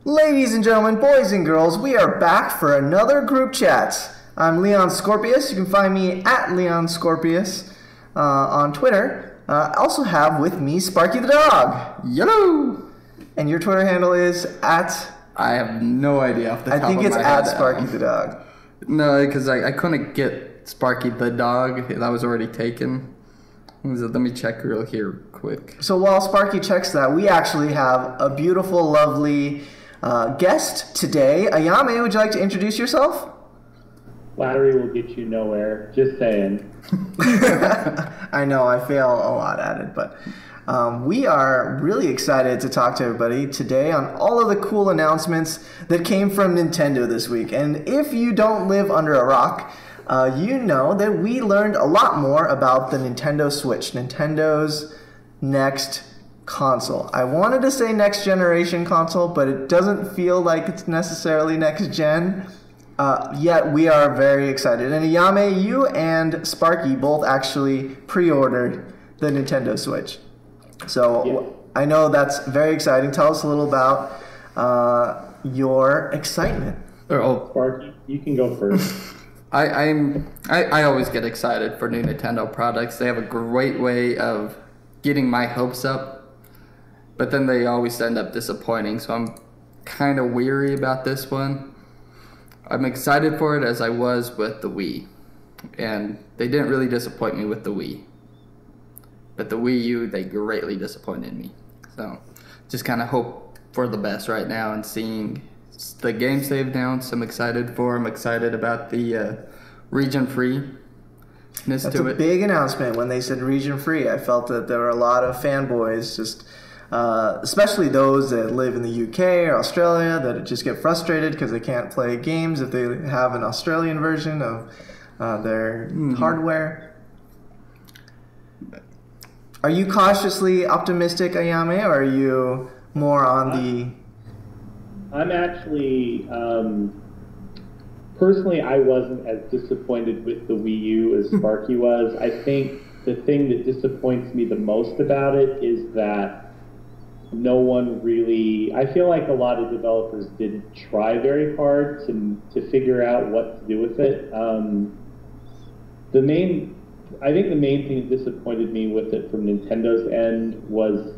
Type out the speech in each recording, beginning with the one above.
Ladies and gentlemen, boys and girls, we are back for another group chat. I'm Leon Scorpius. You can find me at Leon Scorpius on Twitter. I also have with me Sparky the dog. Hello! And your Twitter handle is at... I have no idea off the top of my head. I think it's at Sparky the dog. No, because I couldn't get Sparky the dog. That was already taken. Let me check real here quick. So while Sparky checks that, we actually have a beautiful, lovely guest today. Ayame, would you like to introduce yourself? Flattery will get you nowhere. Just saying. I know, I fail a lot at it, but we are really excited to talk to everybody today on all of the cool announcements that came from Nintendo this week. And if you don't live under a rock, you know that we learned a lot more about the Nintendo Switch, Nintendo's next console. I wanted to say next generation console, but it doesn't feel like it's necessarily next gen. Yet we are very excited. And Ayame, you and Sparky both actually pre-ordered the Nintendo Switch. So yeah. I know that's very exciting. Tell us a little about your excitement. Sparky, you can go first. I always get excited for new Nintendo products. They have a great way of getting my hopes up, but then they always end up disappointing. So I'm kind of weary about this one. I'm excited for it as I was with the Wii, and they didn't really disappoint me with the Wii. But the Wii U, they greatly disappointed me. So just kind of hope for the best right now, and seeing the games they've announced, I'm excited for. I'm excited about the region-free. That's a big announcement when they said region-free. I felt that there were a lot of fanboys, just especially those that live in the UK or Australia, that just get frustrated because they can't play games if they have an Australian version of their hardware. Are you cautiously optimistic, Ayame, or are you more on the... I'm actually... personally, I wasn't as disappointed with the Wii U as Sparky was. I think the thing that disappoints me the most about it is that no one really... I feel like a lot of developers didn't try very hard to figure out what to do with it. I think the main thing that disappointed me with it from Nintendo's end was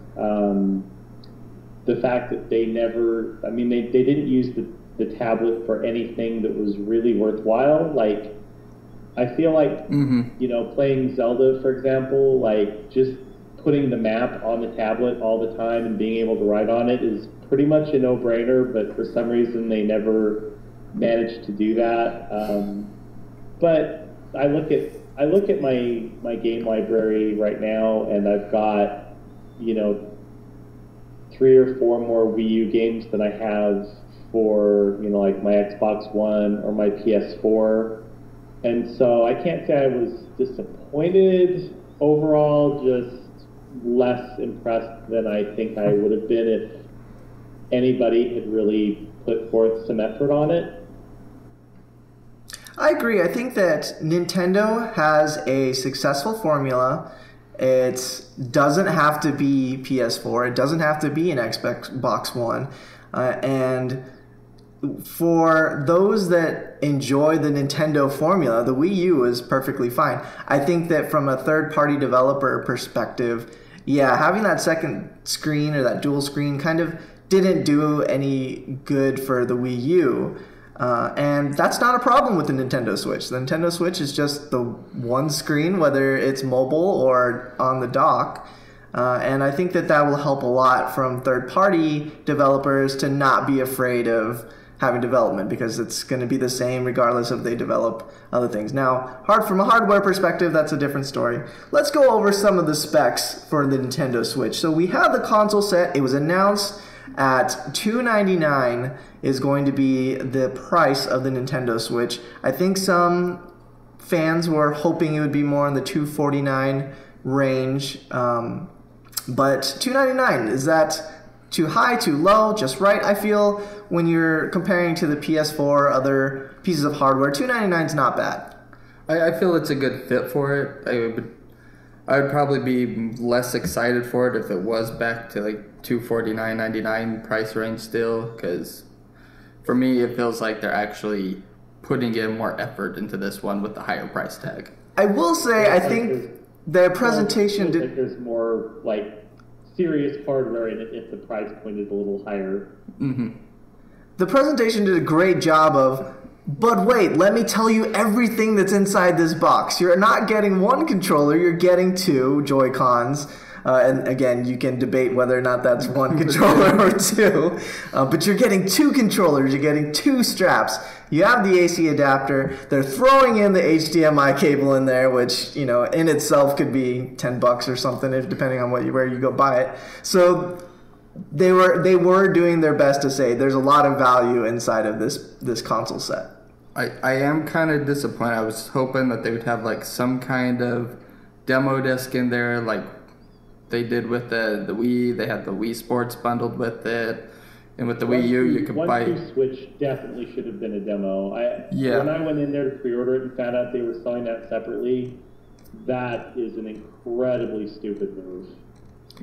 the fact that they never... I mean, they didn't use the tablet for anything that was really worthwhile. Like, I feel like, you know, playing Zelda, for example, like, just putting the map on the tablet all the time and being able to write on it is pretty much a no-brainer, but for some reason they never managed to do that. But I look at my game library right now, and I've got, you know, 3 or 4 more Wii U games than I have for, you know, like my Xbox One or my PS4. And so I can't say I was disappointed overall, just less impressed than I think I would have been if anybody had really put forth some effort on it. I agree. I think that Nintendo has a successful formula. It doesn't have to be PS4. It doesn't have to be an Xbox One. And for those that enjoy the Nintendo formula, the Wii U is perfectly fine. I think that from a third-party developer perspective, yeah, having that second screen or that dual screen kind of didn't do any good for the Wii U. And that's not a problem with the Nintendo Switch. The Nintendo Switch is just the one screen, whether it's mobile or on the dock. And I think that will help a lot from third-party developers to not be afraid of having development, because it's going to be the same regardless if they develop other things. Now, from a hardware perspective, that's a different story. Let's go over some of the specs for the Nintendo Switch. So we have the console set. It was announced at $299 is going to be the price of the Nintendo Switch. I think some fans were hoping it would be more in the $249 range. But $299, is that too high, too low, just right? I feel when you're comparing to the PS4, other pieces of hardware, $299 is not bad. I feel it's a good fit for it. I'd probably be less excited for it if it was back to like $249.99 price range still, because for me it feels like they're actually putting in more effort into this one with the higher price tag. I will say, I think the presentation did. There's more like serious hardware in it if the price point is a little higher. Mm-hmm. The presentation did a great job of, but wait, let me tell you everything that's inside this box. You're not getting one controller, you're getting two Joy-Cons. And again, you can debate whether or not that's one controller or two. But you're getting two controllers, you're getting two straps. You have the AC adapter. They're throwing in the HDMI cable in there, which, you know, in itself could be $10 or something, if depending on where you go buy it. So they were doing their best to say there's a lot of value inside of this console set. I am kind of disappointed. I was hoping that they would have like some kind of demo disc in there, like they did with the Wii. They had the Wii Sports bundled with it. And with the Wii U, you could buy... 1-2 Switch definitely should have been a demo. Yeah. When I went in there to pre-order it and found out they were selling that separately, that is an incredibly stupid move.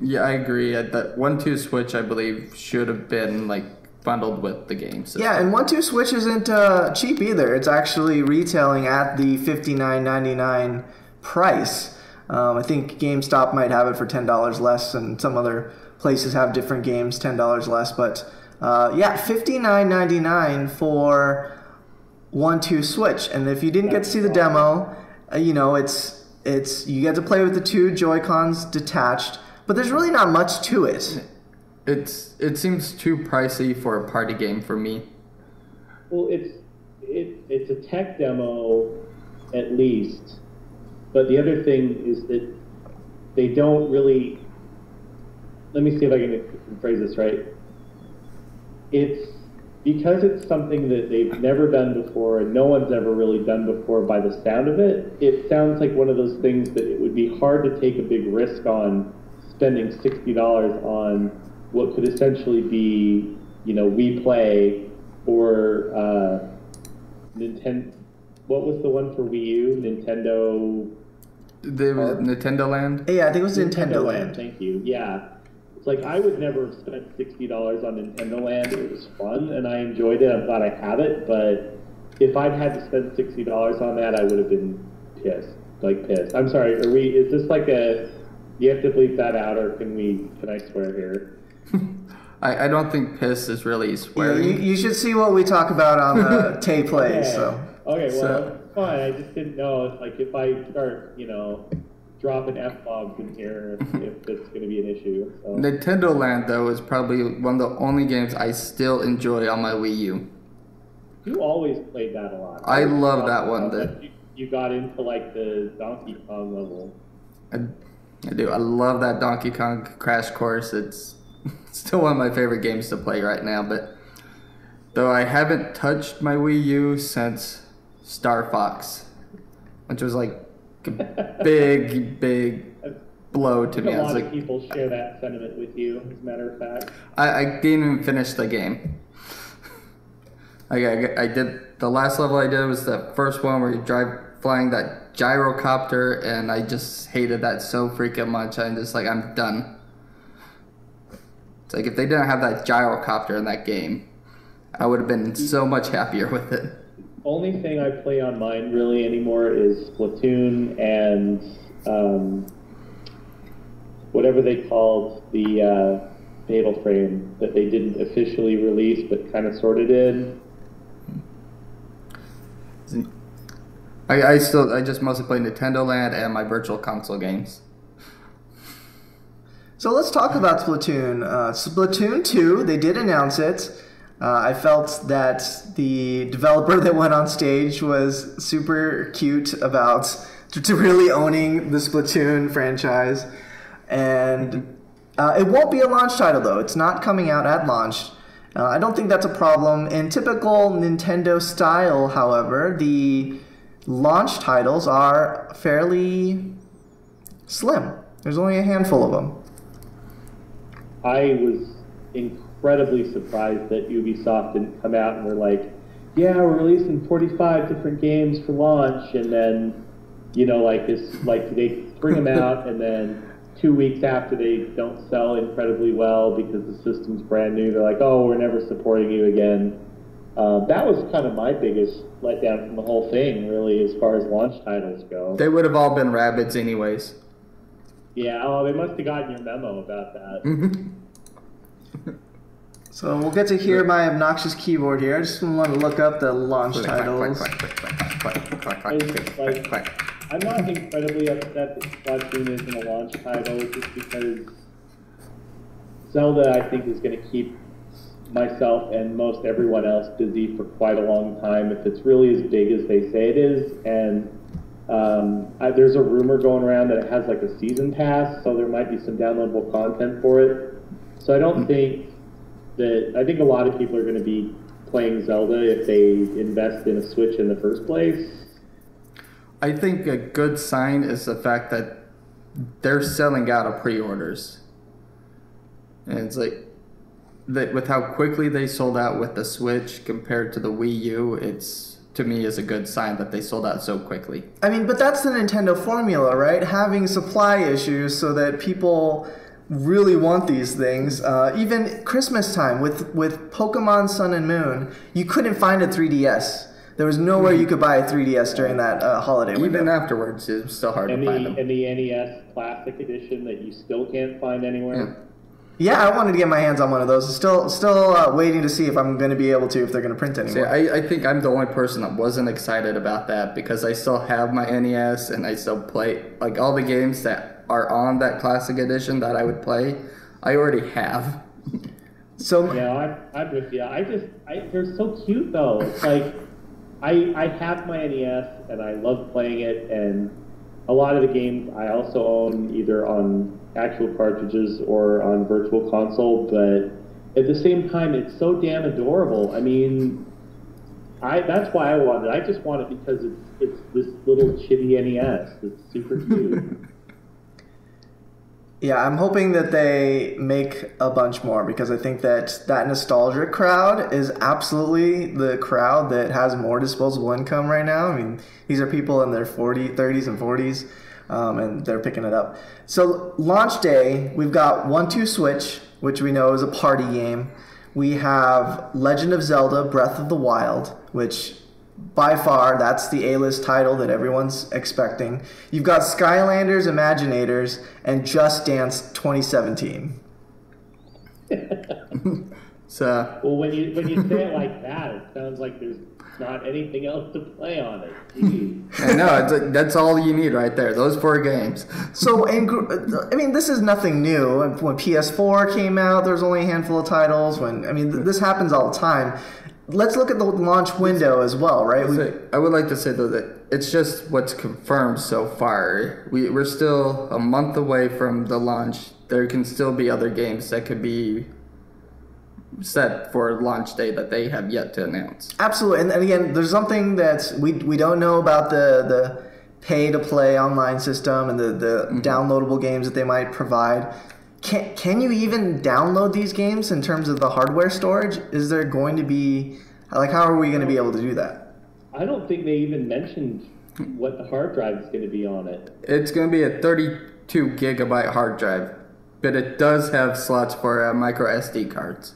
Yeah, I agree. That 1-2 Switch, I believe, should have been like bundled with the game system. Yeah, and 1-2 Switch isn't cheap either. It's actually retailing at the $59.99 price. I think GameStop might have it for $10 less, and some other places have different games $10 less, but... yeah, $59.99 for 1-2 Switch, and if you didn't get to see the demo, you know, it's you get to play with the two Joy-Cons detached, but there's really not much to it. It seems too pricey for a party game for me. Well, it's a tech demo at least, but the other thing is that they don't really. Let me see if I can phrase this right. It's because it's something that they've never done before and no one's ever really done before by the sound of it. It sounds like one of those things that it would be hard to take a big risk on spending $60 on what could essentially be, you know, Wii Play or Nintendo. What was the one for Wii U? Nintendo. Nintendo Land? Yeah, I think it was Nintendo Land. Thank you. Yeah. It's like I would never have spent $60 on Nintendo Land. It was fun and I enjoyed it. I'm glad I have it, but if I'd had to spend $60 on that, I would have been pissed. Like pissed. I'm sorry, is this like you have to bleep that out, or can I swear here? I don't think piss is really swearing. Yeah, you should see what we talk about on the Tay Plays. Okay. So. Okay, well, it's fine. I just didn't know. It's like if I start, you know, dropping F-bombs in here, if it's going to be an issue. So. Nintendo Land, though, is probably one of the only games I still enjoy on my Wii U. You always played that a lot. I love that one. You got into, like, the Donkey Kong level. I do. I love that Donkey Kong Crash Course. It's still one of my favorite games to play right now. But though I haven't touched my Wii U since Star Fox, which was like a big blow to me. A lot of people share that sentiment with you, as a matter of fact. I didn't even finish the game. I did the last level I did was the first one where you flying that gyrocopter, and I just hated that so freaking much. I'm just like, I'm done. It's like if they didn't have that gyrocopter in that game, I would have been so much happier with it. Only thing I play on mine really anymore is Splatoon and whatever they called the Fatal Frame that they didn't officially release but kind of sort of did. I just mostly play Nintendo Land and my Virtual Console games. So let's talk about Splatoon. Splatoon 2, they did announce it. I felt that the developer that went on stage was super cute about to really owning the Splatoon franchise. And it won't be a launch title, though. It's not coming out at launch. I don't think that's a problem. In typical Nintendo style, however, the launch titles are fairly slim. There's only a handful of them. I was incredibly surprised that Ubisoft didn't come out and were like, yeah, we're releasing 45 different games for launch, and then, you know, like this, like they bring them out, and then 2 weeks after they don't sell incredibly well because the system's brand new, they're like, oh, we're never supporting you again. That was kind of my biggest letdown from the whole thing, really, as far as launch titles go. They would have all been Rabbids anyways. Yeah, oh, they must have gotten your memo about that. So we'll get to hear my obnoxious keyboard here. I just want to look up the launch titles. I'm not incredibly upset that Splatoon isn't a launch title, just because Zelda, I think, is going to keep myself and most everyone else busy for quite a long time if it's really as big as they say it is. And there's a rumor going around that it has like a season pass, so there might be some downloadable content for it. So I don't think that, I think a lot of people are going to be playing Zelda if they invest in a Switch in the first place. I think a good sign is the fact that they're selling out of pre-orders. And it's like, that with how quickly they sold out with the Switch compared to the Wii U, it's, to me, is a good sign that they sold out so quickly. I mean, but that's the Nintendo formula, right? Having supply issues so that people really want these things. Even Christmas time with Pokemon Sun and Moon, you couldn't find a 3DS. There was nowhere you could buy a 3DS during that holiday window. Even afterwards, it's still hard to find them. And the NES Classic Edition that you still can't find anywhere. Yeah, I wanted to get my hands on one of those. Still waiting to see if I'm going to be able to, if they're going to print anymore. See, I think I'm the only person that wasn't excited about that because I still have my NES and I still play, like, all the games that are on that Classic Edition that I would play, I already have. So yeah, I'm with you. They're so cute though. It's like, I have my NES and I love playing it, and a lot of the games I also own either on actual cartridges or on virtual console, but at the same time it's so damn adorable. I mean, that's why I want it. I just want it because it's this little chibi NES that's super cute. Yeah, I'm hoping that they make a bunch more because I think that nostalgia crowd is absolutely the crowd that has more disposable income right now. I mean, these are people in their 30s and 40s, and they're picking it up. So launch day, we've got 1-2 Switch, which we know is a party game. We have Legend of Zelda Breath of the Wild, which by far, that's the A-list title that everyone's expecting. You've got Skylanders, Imaginators, and Just Dance 2017. So, well, when you say it like that, it sounds like there's not anything else to play on it. I know, that's all you need right there, those 4 games. So, I mean, this is nothing new. When PS4 came out, there was only a handful of titles. This happens all the time. Let's look at the launch window as well, right? I would like to say, though, that it's just what's confirmed so far. We're still a month away from the launch. There can still be other games that could be set for launch day that they have yet to announce. Absolutely. And again, there's something that we don't know about the pay-to-play online system and the downloadable games that they might provide. Can you even download these games in terms of the hardware storage? Is there going to be, like, how are we going to be able to do that? I don't think they even mentioned what the hard drive is going to be on it. It's going to be a 32 gigabyte hard drive, but it does have slots for micro SD cards.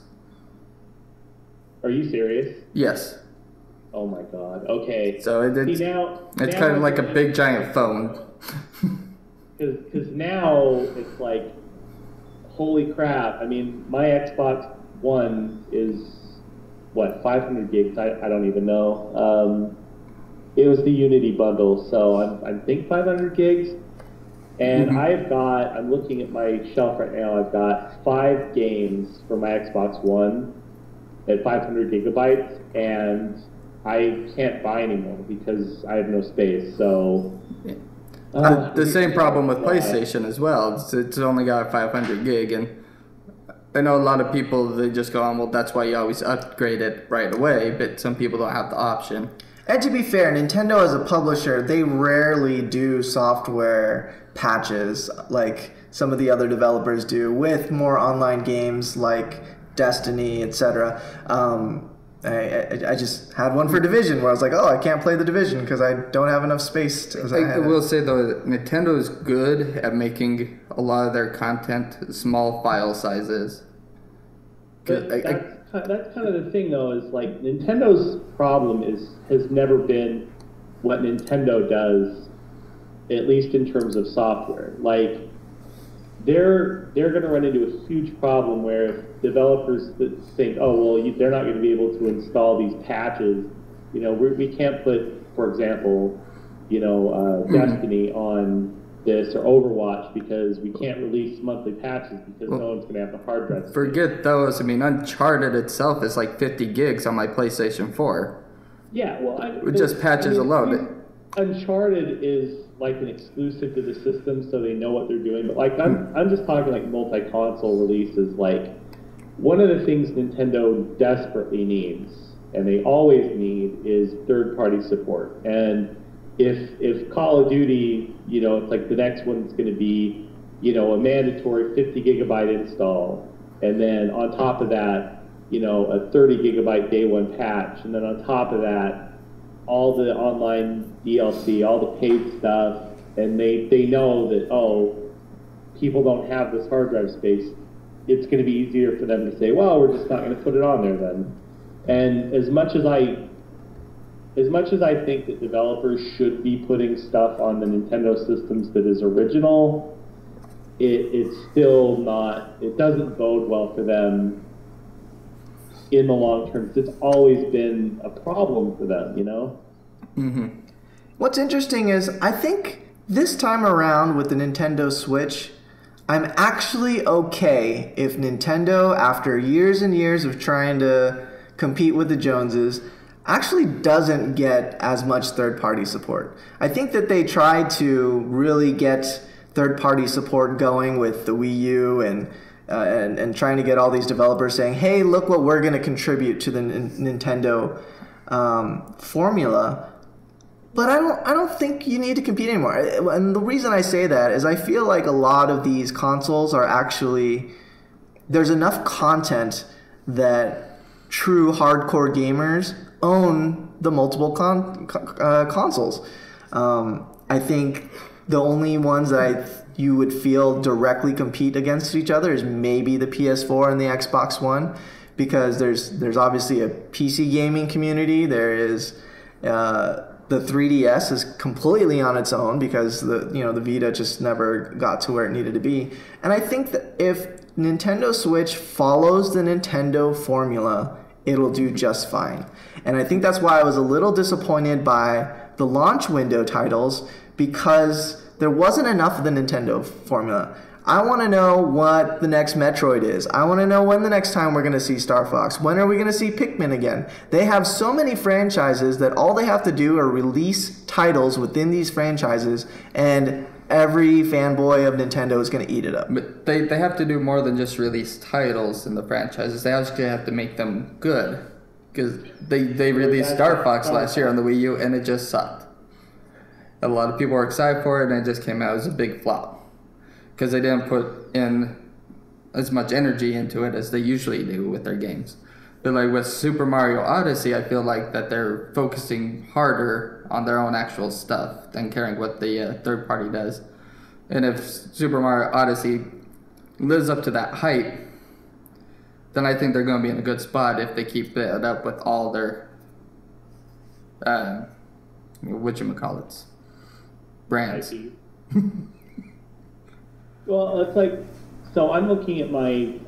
Are you serious? Yes. Oh my god. Okay. So it's kind of like a big giant phone. Because now it's like, holy crap. I mean, my Xbox One is, 500 gigs? I don't even know. It was the Unity bundle, so I think 500 gigs. And I'm looking at my shelf right now, I've got 5 games for my Xbox One at 500 gigabytes, and I can't buy anymore because I have no space, so... the same problem with PlayStation as well. It's only got 500 gig, and I know a lot of people, they just go on, well, that's why you always upgrade it right away, but some people don't have the option. And to be fair, Nintendo as a publisher, they rarely do software patches like some of the other developers do with more online games like Destiny, etc. I just had one for Division where I was like, oh, I can't play the Division because I don't have enough space. I will say, though, Nintendo is good at making a lot of their content small file sizes. But that's kind of the thing, though, is like Nintendo's problem has never been what Nintendo does, at least in terms of software. Like, they're going to run into a huge problem where if developers think, oh, well, they're not going to be able to install these patches, we can't put, for example, Destiny on this or Overwatch because we can't release monthly patches because no one's going to have the hard drive space. Forget those. I mean, Uncharted itself is like 50 gigs on my PlayStation 4. Yeah, well, with just patches alone. Uncharted is like an exclusive to the system, so they know what they're doing. But like, I'm just talking like multi-console releases. Like, one of the things Nintendo desperately needs, and they always need, is third-party support. And if Call of Duty, it's like the next one's going to be, a mandatory 50 gigabyte install, and then on top of that, a 30 gigabyte day one patch, and then on top of that, all the online DLC, all the paid stuff, and they know that, people don't have this hard drive space, it's going to be easier for them to say, well, we're just not going to put it on there then. And as much as I think that developers should be putting stuff on the Nintendo systems that is original, it's still not, it doesn't bode well for them in the long term. It's always been a problem for them, Mm-hmm. What's interesting is I think this time around with the Nintendo Switch, I'm actually okay if Nintendo, after years and years of trying to compete with the Joneses, actually doesn't get as much third-party support. I think that they tried to really get third-party support going with the Wii U and trying to get all these developers saying, hey, look what we're going to contribute to the Nintendo formula. But I don't think you need to compete anymore. And the reason I say that is I feel like a lot of these consoles are actually, there's enough content that true hardcore gamers own the multiple consoles. I think the only ones that you would feel directly compete against each other is maybe the PS4 and the Xbox One, because there's obviously a PC gaming community. There is the 3DS is completely on its own because the Vita just never got to where it needed to be. And I think that if Nintendo Switch follows the Nintendo formula, it'll do just fine. And I think that's why I was a little disappointed by the launch window titles, because there wasn't enough of the Nintendo formula. I want to know what the next Metroid is. I want to know when the next time we're going to see Star Fox. When are we going to see Pikmin again? They have so many franchises that all they have to do are release titles within these franchises, and every fanboy of Nintendo is going to eat it up. But they have to do more than just release titles in the franchises. They actually have to make them good. Because they released Star Fox last year on the Wii U, and it just sucked. A lot of people were excited for it, and it just came out as a big flop. Because they didn't put in as much energy into it as they usually do with their games. But like with Super Mario Odyssey, I feel like that they're focusing harder on their own actual stuff than caring what the third party does. And if Super Mario Odyssey lives up to that hype, then I think they're going to be in a good spot if they keep it up with all their whatchamacallits, brands. Well, it's like, so I'm looking at my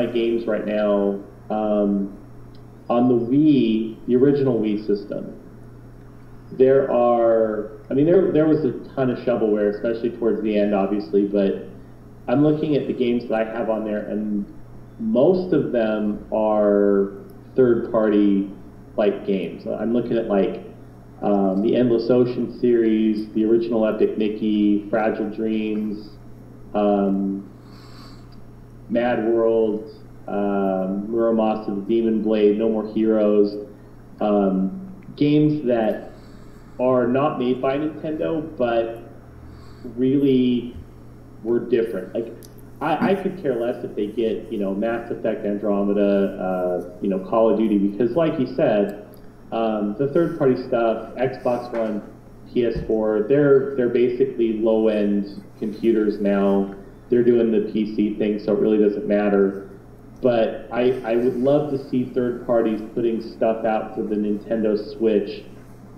games right now on the Wii, the original Wii system. There was a ton of shovelware, especially towards the end, obviously, but I'm looking at the games that I have on there, and most of them are third-party like games. I'm looking at like the Endless Ocean series, the original Epic Mickey, Fragile Dreams, Mad World, Muramasa, the Demon Blade, No More Heroes, games that are not made by Nintendo, but really were different. Like, I could care less if they get, Mass Effect Andromeda, Call of Duty, because like you said, the third-party stuff, Xbox One, PS4, they're basically low-end computers now. They're doing the PC thing, so it really doesn't matter. But I would love to see third parties putting stuff out for the Nintendo Switch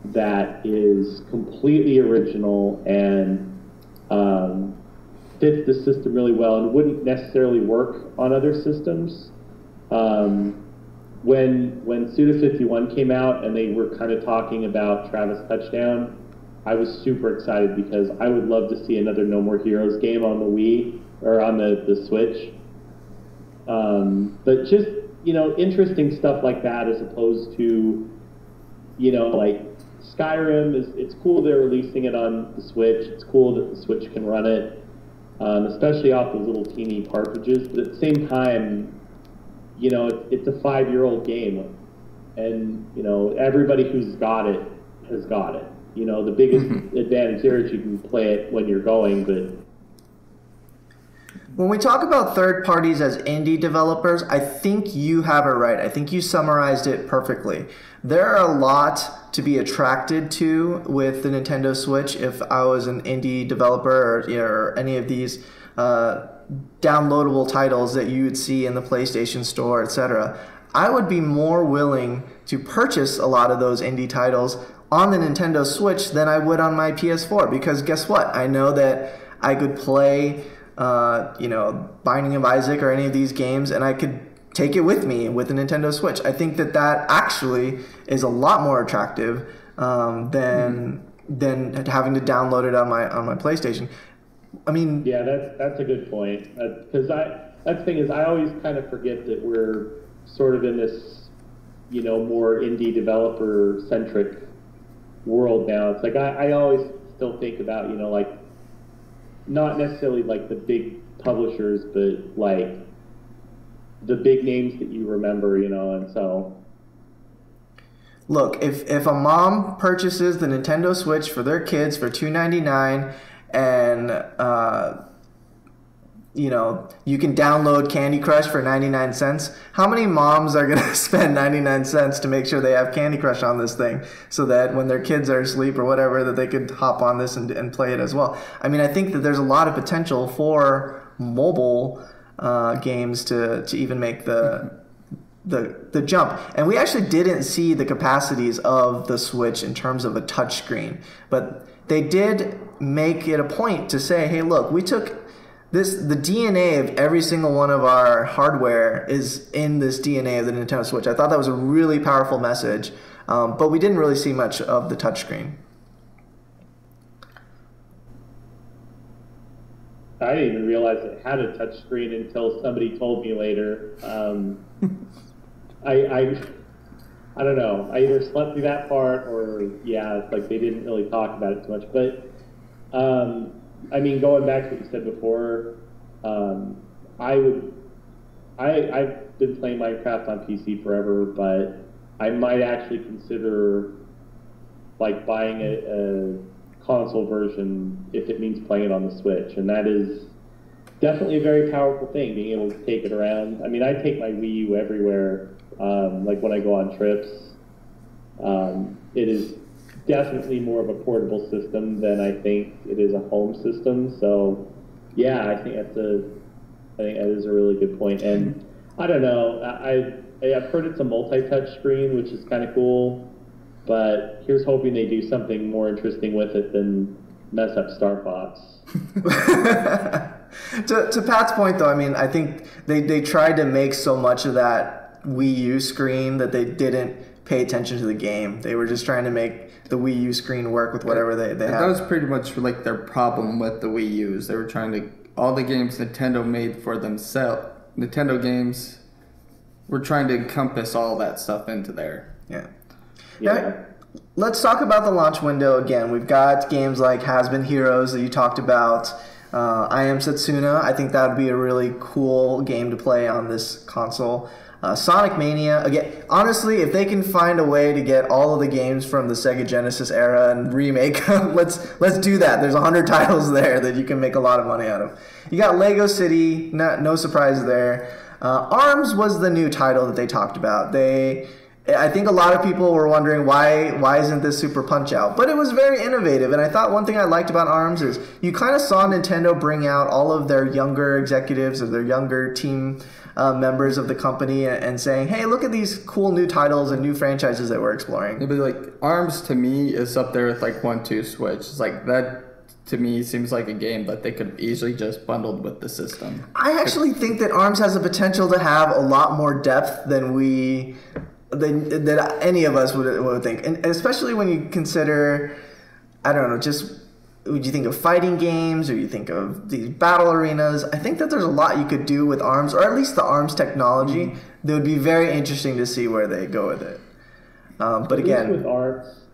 that is completely original and fits the system really well and wouldn't necessarily work on other systems. When Suda51 came out and they were kind of talking about Travis Touchdown, I was super excited because I would love to see another No More Heroes game on the Wii or on the Switch. But just, interesting stuff like that as opposed to, like Skyrim it's cool they're releasing it on the Switch. It's cool that the Switch can run it, especially off those little teeny cartridges. But at the same time, it's a 5-year-old game, and everybody who's got it has got it. The biggest advantage there is you can play it when you're going, but when we talk about third parties as indie developers, I think you have it right. I think you summarized it perfectly. There are a lot to be attracted to with the Nintendo Switch. If I was an indie developer or any of these downloadable titles that you would see in the PlayStation Store, etc., I would be more willing to purchase a lot of those indie titles on the Nintendo Switch than I would on my PS4, because guess what? I know that I could play Binding of Isaac or any of these games, and I could take it with me with the Nintendo Switch. I think that actually is a lot more attractive than having to download it on my PlayStation. I mean, yeah, that's a good point. Because that's the thing is, I always kind of forget that we're sort of in this, more indie developer centric world now. It's like I always still think about, like, not necessarily like the big publishers, but like the big names that you remember, and so. Look, if a mom purchases the Nintendo Switch for their kids for $2.99 and you can download Candy Crush for 99 cents, how many moms are going to spend 99 cents to make sure they have Candy Crush on this thing so that when their kids are asleep or whatever, that they could hop on this and play it as well? I mean, I think that there's a lot of potential for mobile games to even make the jump. And we actually didn't see the capacities of the Switch in terms of a touchscreen, but they did make it a point to say, hey, look, we took the DNA of every single one of our hardware is in this DNA of the Nintendo Switch. I thought that was a really powerful message, but we didn't really see much of the touchscreen. I didn't even realize it had a touchscreen until somebody told me later. I don't know. I either slept through that part or, it's like they didn't really talk about it too much. But, I mean, going back to what you said before, I've been playing Minecraft on PC forever, but I might actually consider like buying a console version if it means playing it on the Switch, and that is definitely a very powerful thing, being able to take it around. I mean, I take my Wii U everywhere, like when I go on trips. It is definitely more of a portable system than I think it is a home system. So, yeah, I think that is a really good point. And I don't know, I've heard it's a multi-touch screen, which is kind of cool. But here's hoping they do something more interesting with it than mess up Star Fox. To Pat's point, though, I mean, I think they tried to make so much of that Wii U screen that they didn't pay attention to the game. They were just trying to make the Wii U screen work with whatever they had. That was pretty much like their problem with the Wii U's. They were trying to, all the games Nintendo made for themselves, Nintendo games, were trying to encompass all that stuff into there. Yeah. Now, let's talk about the launch window again. We've got games like Has Been Heroes that you talked about. I Am Setsuna. I think that would be a really cool game to play on this console. Sonic Mania, again, honestly, if they can find a way to get all of the games from the Sega Genesis era and remake them, let's do that. There's 100 titles there that you can make a lot of money out of. You got Lego City, no surprise there. ARMS was the new title that they talked about. I think a lot of people were wondering why isn't this Super Punch-Out? But it was very innovative, and I thought one thing I liked about ARMS is you kind of saw Nintendo bring out all of their younger executives or their younger team members of the company and saying, hey, look at these cool new titles and new franchises that we're exploring. It'd be like, ARMS to me is up there with like 1-2 Switch. It's like that to me seems like a game that they could easily just bundled with the system. I actually think that ARMS has the potential to have a lot more depth than that any of us would think, and especially when you consider, I don't know, just would you think of fighting games or you think of these battle arenas? I think that there's a lot you could do with ARMS, or at least the ARMS technology. That would be very interesting to see where they go with it. But again,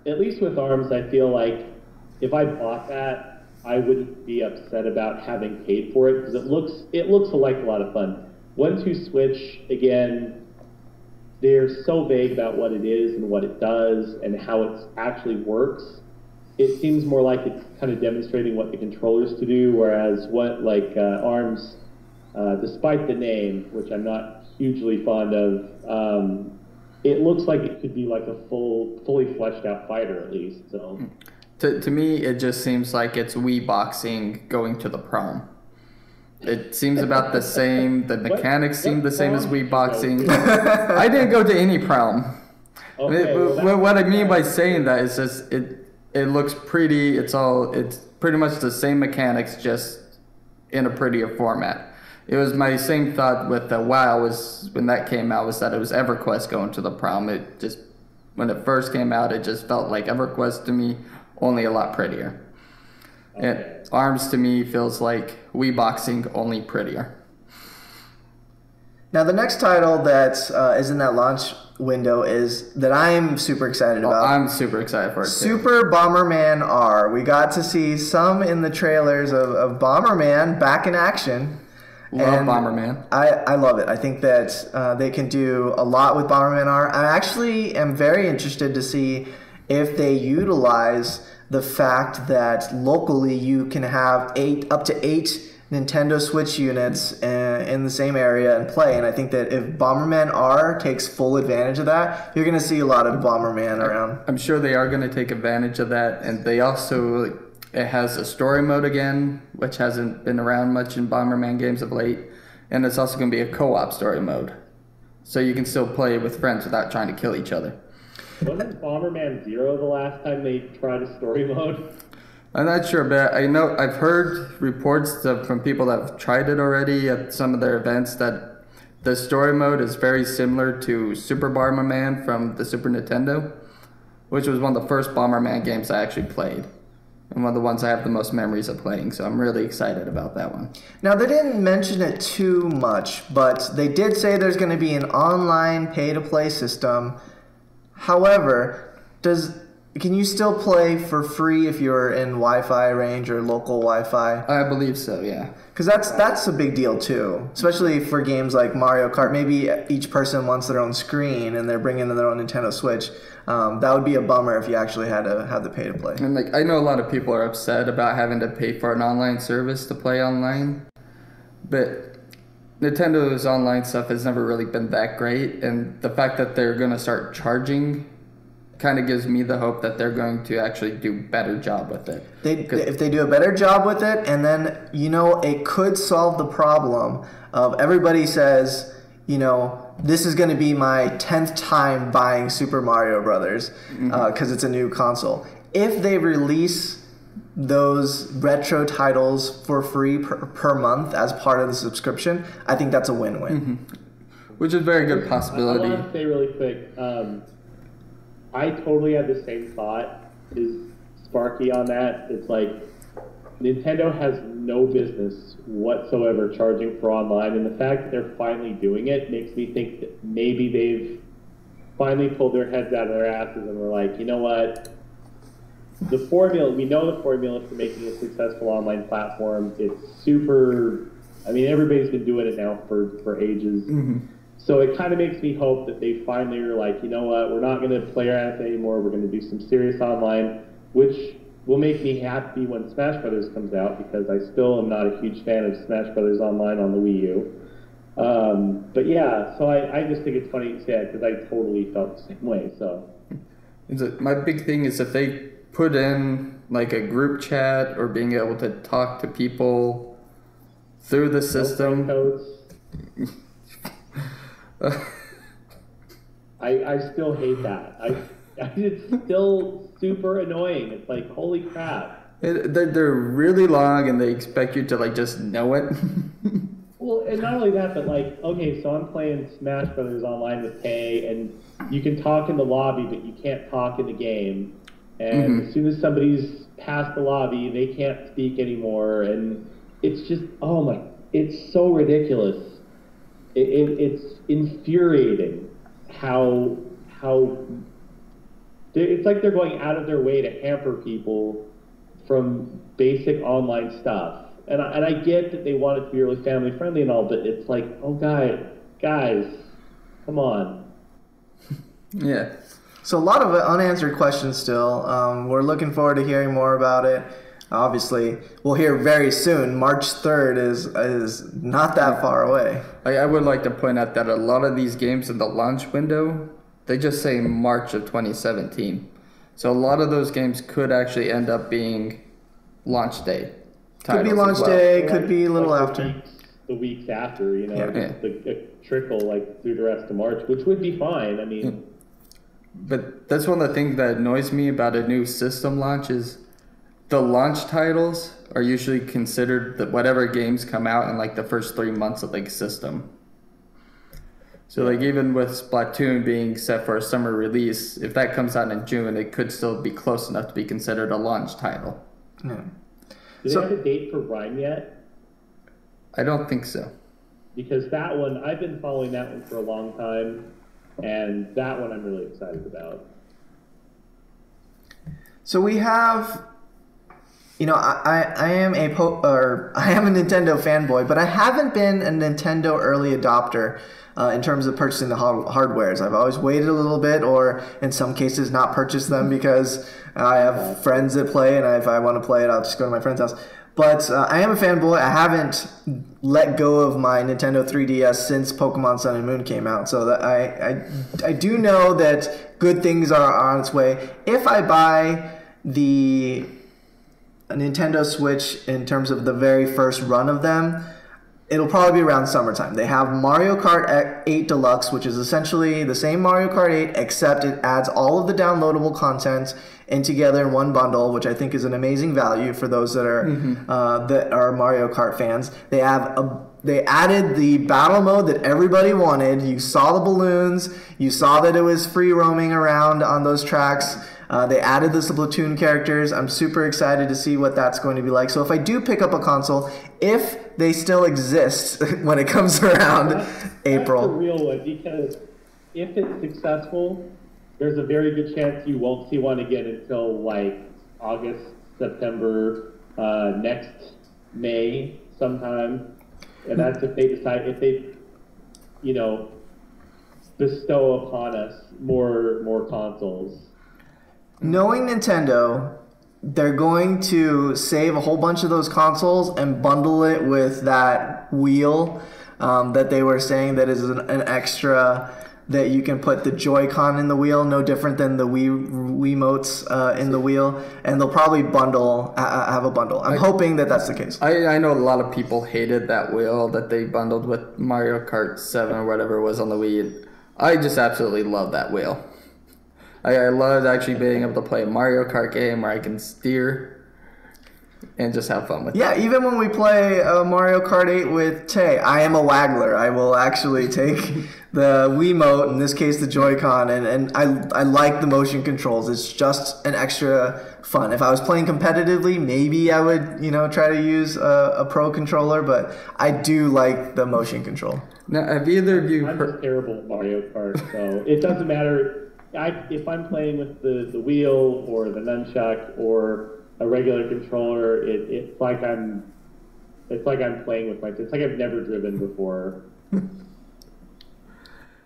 at least with ARMS, I feel like if I bought that, I wouldn't be upset about having paid for it because it looks like a lot of fun. 1-2 Switch, again, they're so vague about what it is and what it does and how it actually works. It seems more like it's kind of demonstrating what the controller's to do, whereas ARMS, despite the name, which I'm not hugely fond of, it looks like it could be like a fully fleshed out fighter at least. So, to me, it just seems like it's Wii boxing going to the prom. It seems about the same. The mechanics seem the same as Wii boxing. I didn't go to any prom. Okay, what I mean by saying that is just it looks pretty. It's pretty much the same mechanics, just in a prettier format. It was my same thought with the WoW when that came out, was that it was EverQuest going to the prom. It just, when it first came out, it just felt like EverQuest to me, only a lot prettier. Okay. And ARMS to me feels like Wii boxing, only prettier. Now the next title that is in that launch window is that I'm super excited about. I'm super excited for it. Super Bomberman R. We got to see some in the trailers of Bomberman back in action. Love Bomberman. I love it. I think that they can do a lot with Bomberman R. I actually am very interested to see if they utilize the fact that locally you can have up to eight Nintendo Switch units in the same area and play. And I think that if Bomberman R takes full advantage of that, you're going to see a lot of Bomberman around. I'm sure they are going to take advantage of that. And they also, it has a story mode again, which hasn't been around much in Bomberman games of late. And it's also going to be a co-op story mode. So you can still play with friends without trying to kill each other. Wasn't Bomberman 0 the last time they tried a story mode? I'm not sure, but I know I've heard reports from people that have tried it already at some of their events that the story mode is very similar to Super Bomberman from the Super Nintendo, which was one of the first Bomberman games I actually played, and one of the ones I have the most memories of playing, so I'm really excited about that one. Now, they didn't mention it too much, but they did say there's going to be an online pay-to-play system. However, can you still play for free if you're in Wi-Fi range or local Wi-Fi? I believe so, yeah. Because that's a big deal too, especially for games like Mario Kart. Maybe each person wants their own screen and they're bringing in their own Nintendo Switch. That would be a bummer if you actually had to have the pay to play. And I know a lot of people are upset about having to pay for an online service to play online, but Nintendo's online stuff has never really been that great, and the fact that they're going to start charging kind of gives me the hope that they're going to actually do a better job with it. If they do a better job with it, and then, it could solve the problem of everybody says, this is going to be my 10th time buying Super Mario Brothers because it's a new console. If they release those retro titles for free per month as part of the subscription, I think that's a win-win. Mm-hmm. Which is a very good possibility. I want to say really quick, I totally had the same thought as Sparky on that. It's like Nintendo has no business whatsoever charging for online, and the fact that they're finally doing it makes me think that maybe they've finally pulled their heads out of their asses and were like, you know what? the formula, we know the formula for making a successful online platform. It's super, I mean, everybody's been doing it now for ages. Mm-hmm. So it kind of makes me hope that they finally are like, you know what, we're not going to play around with it anymore. We're going to do some serious online, which will make me happy when Smash Brothers comes out, because I still am not a huge fan of Smash Brothers Online on the Wii U. But yeah, so I just think it's funny you say that, because I totally felt the same way. So my big thing is if they put in like a group chat or being able to talk to people through the system. I still hate that. It's still super annoying. It's like, holy crap. They're really long and they expect you to like just know it. Well, and not only that, but like, okay, so I'm playing Smash Brothers Online with Tay, and you can talk in the lobby, but you can't talk in the game. And as soon as somebody's past the lobby, they can't speak anymore. And it's just, oh my, it's so ridiculous. It's infuriating how it's like they're going out of their way to hamper people from basic online stuff. And I get that they want it to be really family friendly and all, but it's like, oh guys, come on. Yeah. So a lot of unanswered questions still. We're looking forward to hearing more about it. Obviously, we'll hear very soon. March 3rd is not that far away. I would like to point out that a lot of these games in the launch window, they just say March of 2017. So a lot of those games could actually end up being launch day. Could be launch day, could be a little after. The weeks after, you know, yeah. The trickle like through the rest of March, which would be fine. I mean, but that's one of the things that annoys me about a new system launch is the launch titles are usually considered that whatever games come out in like the first 3 months of like system. So like even with Splatoon being set for a summer release, if that comes out in June, it could still be close enough to be considered a launch title. Yeah. Do they have a date for Rhyme yet? I don't think so. Because that one, I've been following that one for a long time, and that one I'm really excited about. So we have, you know, I am a Nintendo fanboy, but I haven't been a Nintendo early adopter in terms of purchasing the hardwares. I've always waited a little bit, or in some cases not purchased them because I have friends that play, and if I want to play it, I'll just go to my friend's house. But I am a fanboy. I haven't let go of my Nintendo 3DS since Pokemon Sun and Moon came out, so that I do know that good things are on its way. If I buy the Nintendo Switch in terms of the very first run of them, it'll probably be around summertime. They have Mario Kart 8 Deluxe, which is essentially the same Mario Kart 8, except it adds all of the downloadable content in together in one bundle, which I think is an amazing value for those that are Mario Kart fans. They added the battle mode that everybody wanted. You saw the balloons. You saw that it was free roaming around on those tracks. They added the Splatoon characters. I'm super excited to see what that's going to be like. So if I do pick up a console, if they still exist when it comes around April. That's the real one, because if it's successful, there's a very good chance you won't see one again until like August, September, next May sometime. And that's if they bestow upon us more consoles. Knowing Nintendo, they're going to save a whole bunch of those consoles and bundle it with that wheel that they were saying that is an extra that you can put the Joy-Con in the wheel, no different than the Wiimotes in the wheel, and they'll probably have a bundle. I'm hoping that that's the case. I know a lot of people hated that wheel that they bundled with Mario Kart 7 or whatever it was on the Wii. I just absolutely love that wheel. I loved actually being able to play a Mario Kart game where I can steer and just have fun with it. Yeah, even when we play Mario Kart 8 with Tay, I am a waggler. I will actually take the Wiimote, in this case the Joy-Con, and I like the motion controls. It's just an extra fun. If I was playing competitively, maybe I would, try to use a pro controller, but I do like the motion control. Now, have either of you I'm just terrible at Mario Kart, so it doesn't matter. if I'm playing with the wheel or the nunchuck or a regular controller, it's like I'm playing with it's like I've never driven before.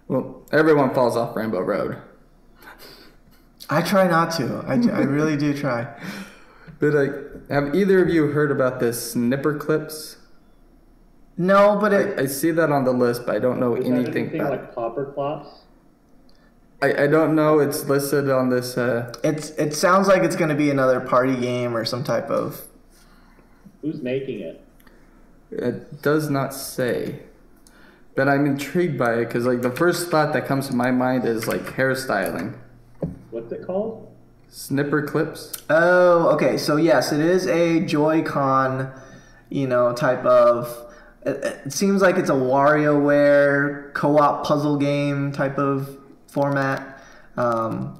Well, everyone falls off Rainbow Road. I try not to. I really do try. But have either of you heard about this snipper clips? No, but I see that on the list, but I don't know anything about like popper clops? I don't know. It's listed on this. It sounds like it's going to be another party game or some type of. Who's making it? It does not say. But I'm intrigued by it because like the first thought that comes to my mind is like hairstyling. What's it called? Snipper clips. Oh, okay. So yes, it is a Joy-Con, type of. It seems like it's a WarioWare co-op puzzle game type of format. Don't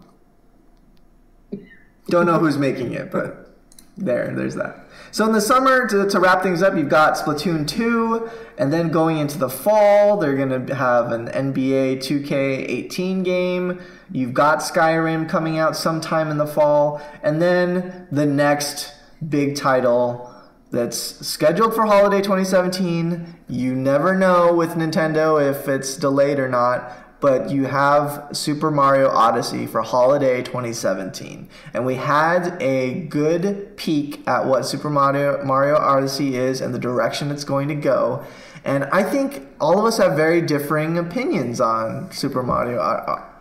know who's making it, but there's that. So in the summer, to wrap things up, you've got Splatoon 2, and then going into the fall, they're going to have an NBA 2K18 game. You've got Skyrim coming out sometime in the fall, and then the next big title that's scheduled for holiday 2017. You never know with Nintendo if it's delayed or not, but you have Super Mario Odyssey for holiday 2017. And we had a good peek at what Super Mario Odyssey is and the direction it's going to go. And I think all of us have very differing opinions on Super Mario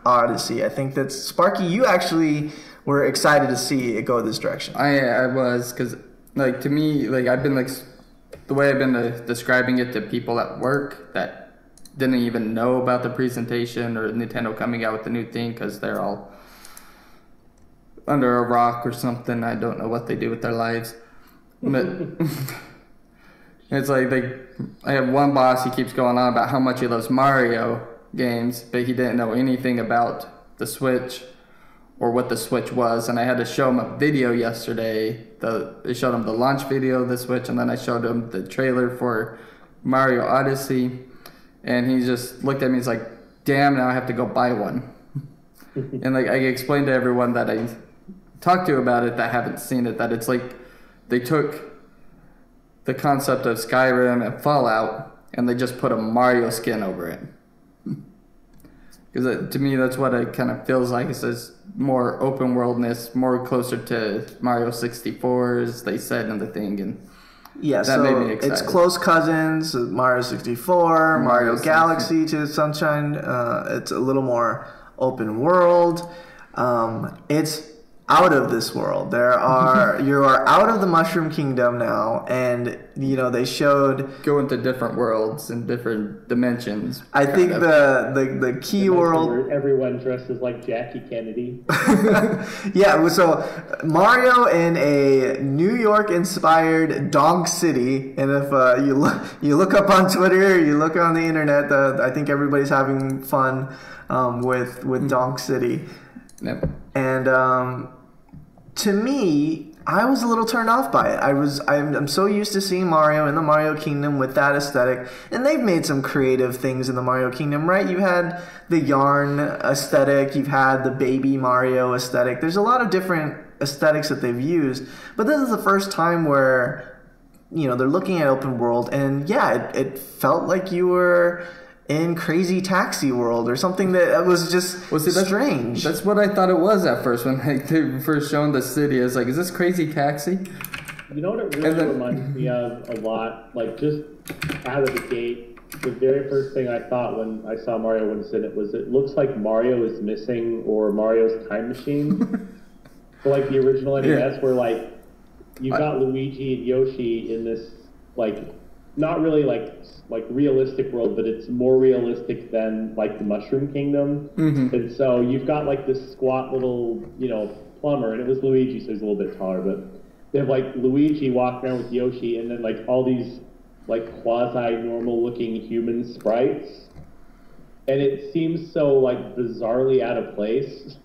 Odyssey. I think that, Sparky, you actually were excited to see it go this direction. I was, because like to me, like I've been like the way I've been describing it to people at work that didn't even know about the presentation or Nintendo coming out with the new thing because they're all under a rock or something. I don't know what they do with their lives. But it's like I have one boss, he keeps going on about how much he loves Mario games, but he didn't know anything about the Switch or what the Switch was. And I had to show him a video yesterday. I showed him the launch video of the Switch, and then I showed him the trailer for Mario Odyssey. And he just looked at me, he's like, damn, now I have to go buy one. And like I explained to everyone that I talked to about it that haven't seen it, that it's like they took the concept of Skyrim and Fallout and they just put a Mario skin over it. Because to me, that's what it kind of feels like. It says more open worldness, more closer to Mario 64, as they said in the thing. And yeah, that made me so excited. It's close cousins, Mario 64, Mario Galaxy to Sunshine. It's a little more open world. It's out of this world. You are out of the Mushroom Kingdom now, and they showed go into different worlds and different dimensions. I think the key world where everyone dresses like Jackie Kennedy. Yeah, so Mario in a New York inspired Donk City, and if you look up on Twitter, you look on the internet, I think everybody's having fun with Donk City. Yep. And to me, I was a little turned off by it. I'm so used to seeing Mario in the Mario Kingdom with that aesthetic, and they've made some creative things in the Mario Kingdom, right? You had the yarn aesthetic, you've had the baby Mario aesthetic. There's a lot of different aesthetics that they've used, but this is the first time where they're looking at open world, and yeah, it felt like you were in Crazy Taxi World or something that was just strange. That's what I thought it was at first when they first shown the city. I was like, is this Crazy Taxi? You know what it really reminds me of a lot? Like just out of the gate, the very first thing I thought when I saw Mario when it's in it was it looks like Mario is missing or Mario's time machine. So like the original NES where like you've got Luigi and Yoshi in this like not really like realistic world, but it's more realistic than like the Mushroom Kingdom. Mm-hmm. And so you've got like this squat little, plumber, and it was Luigi, so he's a little bit taller, but they have like Luigi walking around with Yoshi, and then like all these like quasi-normal looking human sprites. And it seems so like bizarrely out of place.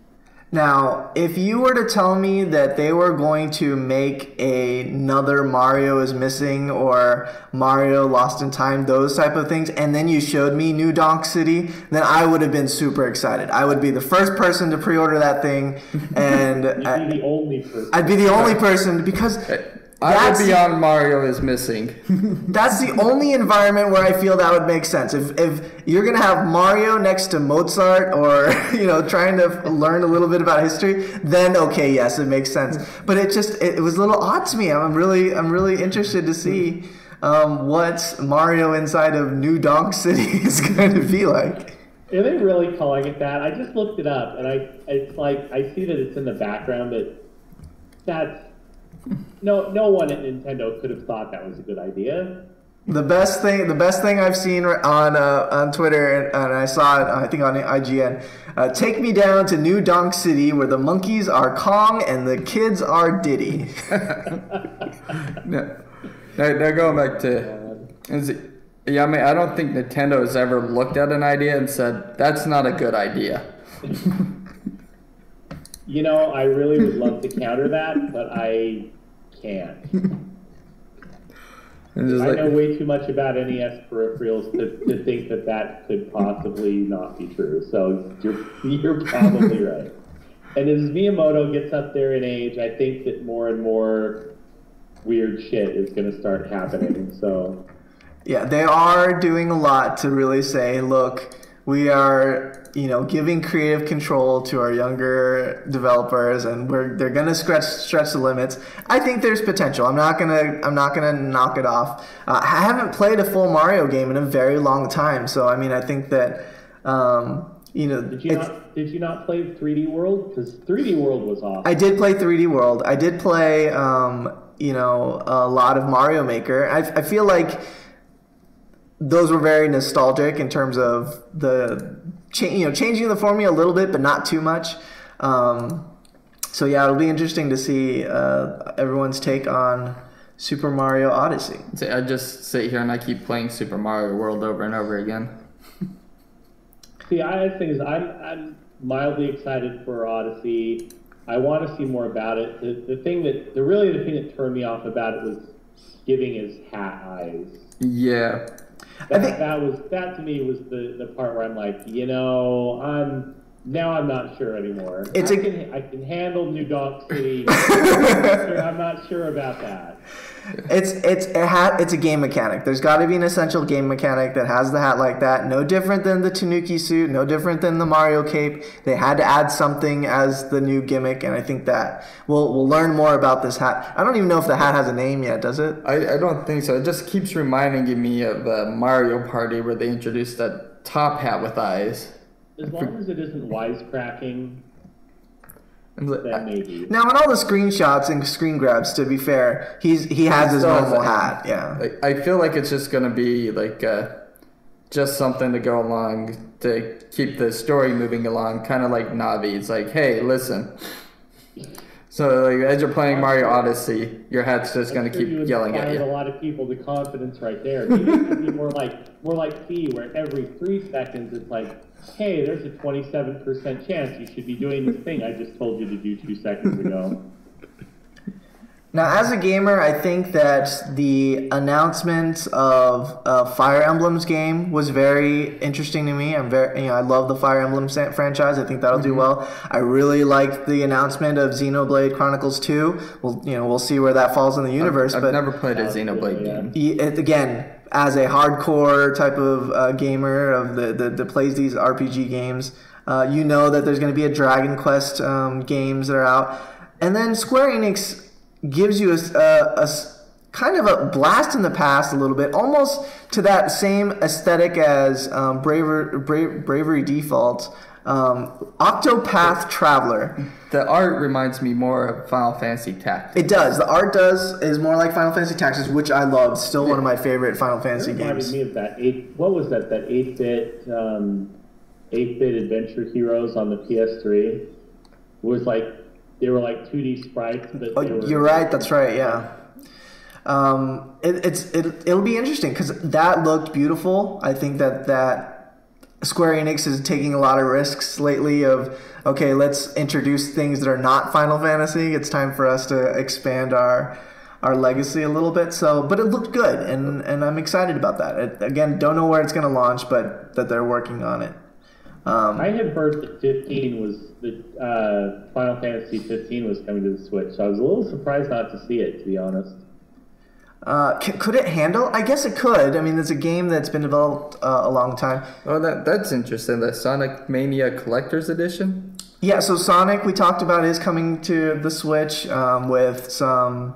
Now, if you were to tell me that they were going to make another Mario is Missing or Mario Lost in Time, those type of things, and then you showed me New Donk City, then I would have been super excited. I would be the first person to pre-order that thing, and You'd be the only person. I'd be the only person because I would be on Mario is Missing. That's the only environment where I feel that would make sense. If you're gonna have Mario next to Mozart, or trying to learn a little bit about history, then okay, yes, it makes sense. But it was a little odd to me. I'm really interested to see what Mario inside of New Donk City is going to be like. Are they really calling it that? I just looked it up, and it's like I see that it's in the background, but that's. No one at Nintendo could have thought that was a good idea. The best thing I've seen on Twitter, and I saw it, I think on IGN. Take me down to New Donk City, where the monkeys are Kong and the kids are Diddy. Now going back to Ayame, I don't think Nintendo has ever looked at an idea and said that's not a good idea. I really would love to counter that, but I can't. I know way too much about NES peripherals to think that could possibly not be true. So you're probably right. And as Miyamoto gets up there in age, I think that more and more weird shit is going to start happening. So yeah, they are doing a lot to really say, look, we are giving creative control to our younger developers, and they're gonna stretch the limits. I think there's potential. I'm not gonna knock it off. I haven't played a full Mario game in a very long time, so I mean, I think that Did you not play 3D World? Because 3D World was awesome. I did play 3D World. I did play a lot of Mario Maker. I feel like those were very nostalgic in terms of the changing the formula a little bit, but not too much. So yeah, it'll be interesting to see everyone's take on Super Mario Odyssey. I just sit here and I keep playing Super Mario World over and over again. See, I think is I'm mildly excited for Odyssey. I want to see more about it. The thing that turned me off about it was giving his hat eyes. Yeah. That to me was the part where I'm like, I'm not sure anymore. I can handle New Donk City. I'm not sure about that. It's a game mechanic. There's got to be an essential game mechanic that has the hat like that. No different than the Tanuki suit. No different than the Mario cape. They had to add something as the new gimmick, and I think that we'll learn more about this hat. I don't even know if the hat has a name yet. Does it? I don't think so. It just keeps reminding me of Mario Party, where they introduced that top hat with eyes. As long as it isn't wisecracking. Then maybe. Now, in all the screenshots and screen grabs, to be fair, he has his normal hat. Yeah. I feel like it's just gonna be just something to go along to keep the story moving along, kind of like Navi. It's like, hey, listen. So as you're playing Mario Odyssey, your hat's just gonna keep yelling at you. A lot of people to confidence right there. Maybe it could be more like P, where every 3 seconds it's like, hey, there's a 27% chance you should be doing this thing I just told you to do 2 seconds ago. Now, as a gamer, I think that the announcement of Fire Emblem's game was very interesting to me. I love the Fire Emblem franchise. I think that'll do well. I really liked the announcement of Xenoblade Chronicles 2. We'll see where that falls in the universe. I've never played a Xenoblade game. Again, as a hardcore type of gamer that plays these RPG games, that there's going to be a Dragon Quest games that are out, and then Square Enix gives you a kind of a blast in the past a little bit, almost to that same aesthetic as Bravery Default, Octopath Traveler. The art reminds me more of Final Fantasy Tactics. It does. The art is more like Final Fantasy Tactics, which I love. Still one of my favorite Final Fantasy games. It reminded me of that what was that 8-bit 8-bit Adventure Heroes on the PS3. It was like they were like 2D sprites, but you're right. That's right. Yeah. It'll be interesting because that looked beautiful. I think that Square Enix is taking a lot of risks lately of, okay, let's introduce things that are not Final Fantasy. It's time for us to expand our legacy a little bit. So, but it looked good, and I'm excited about that. Again, don't know where it's going to launch, but that they're working on it. I had heard that 15 was Final Fantasy 15 was coming to the Switch, so I was a little surprised not to see it, to be honest. Could it handle? I guess it could. I mean, it's a game that's been developed a long time. Oh, that's interesting. The Sonic Mania Collector's Edition? Yeah, so Sonic, we talked about, is coming to the Switch with some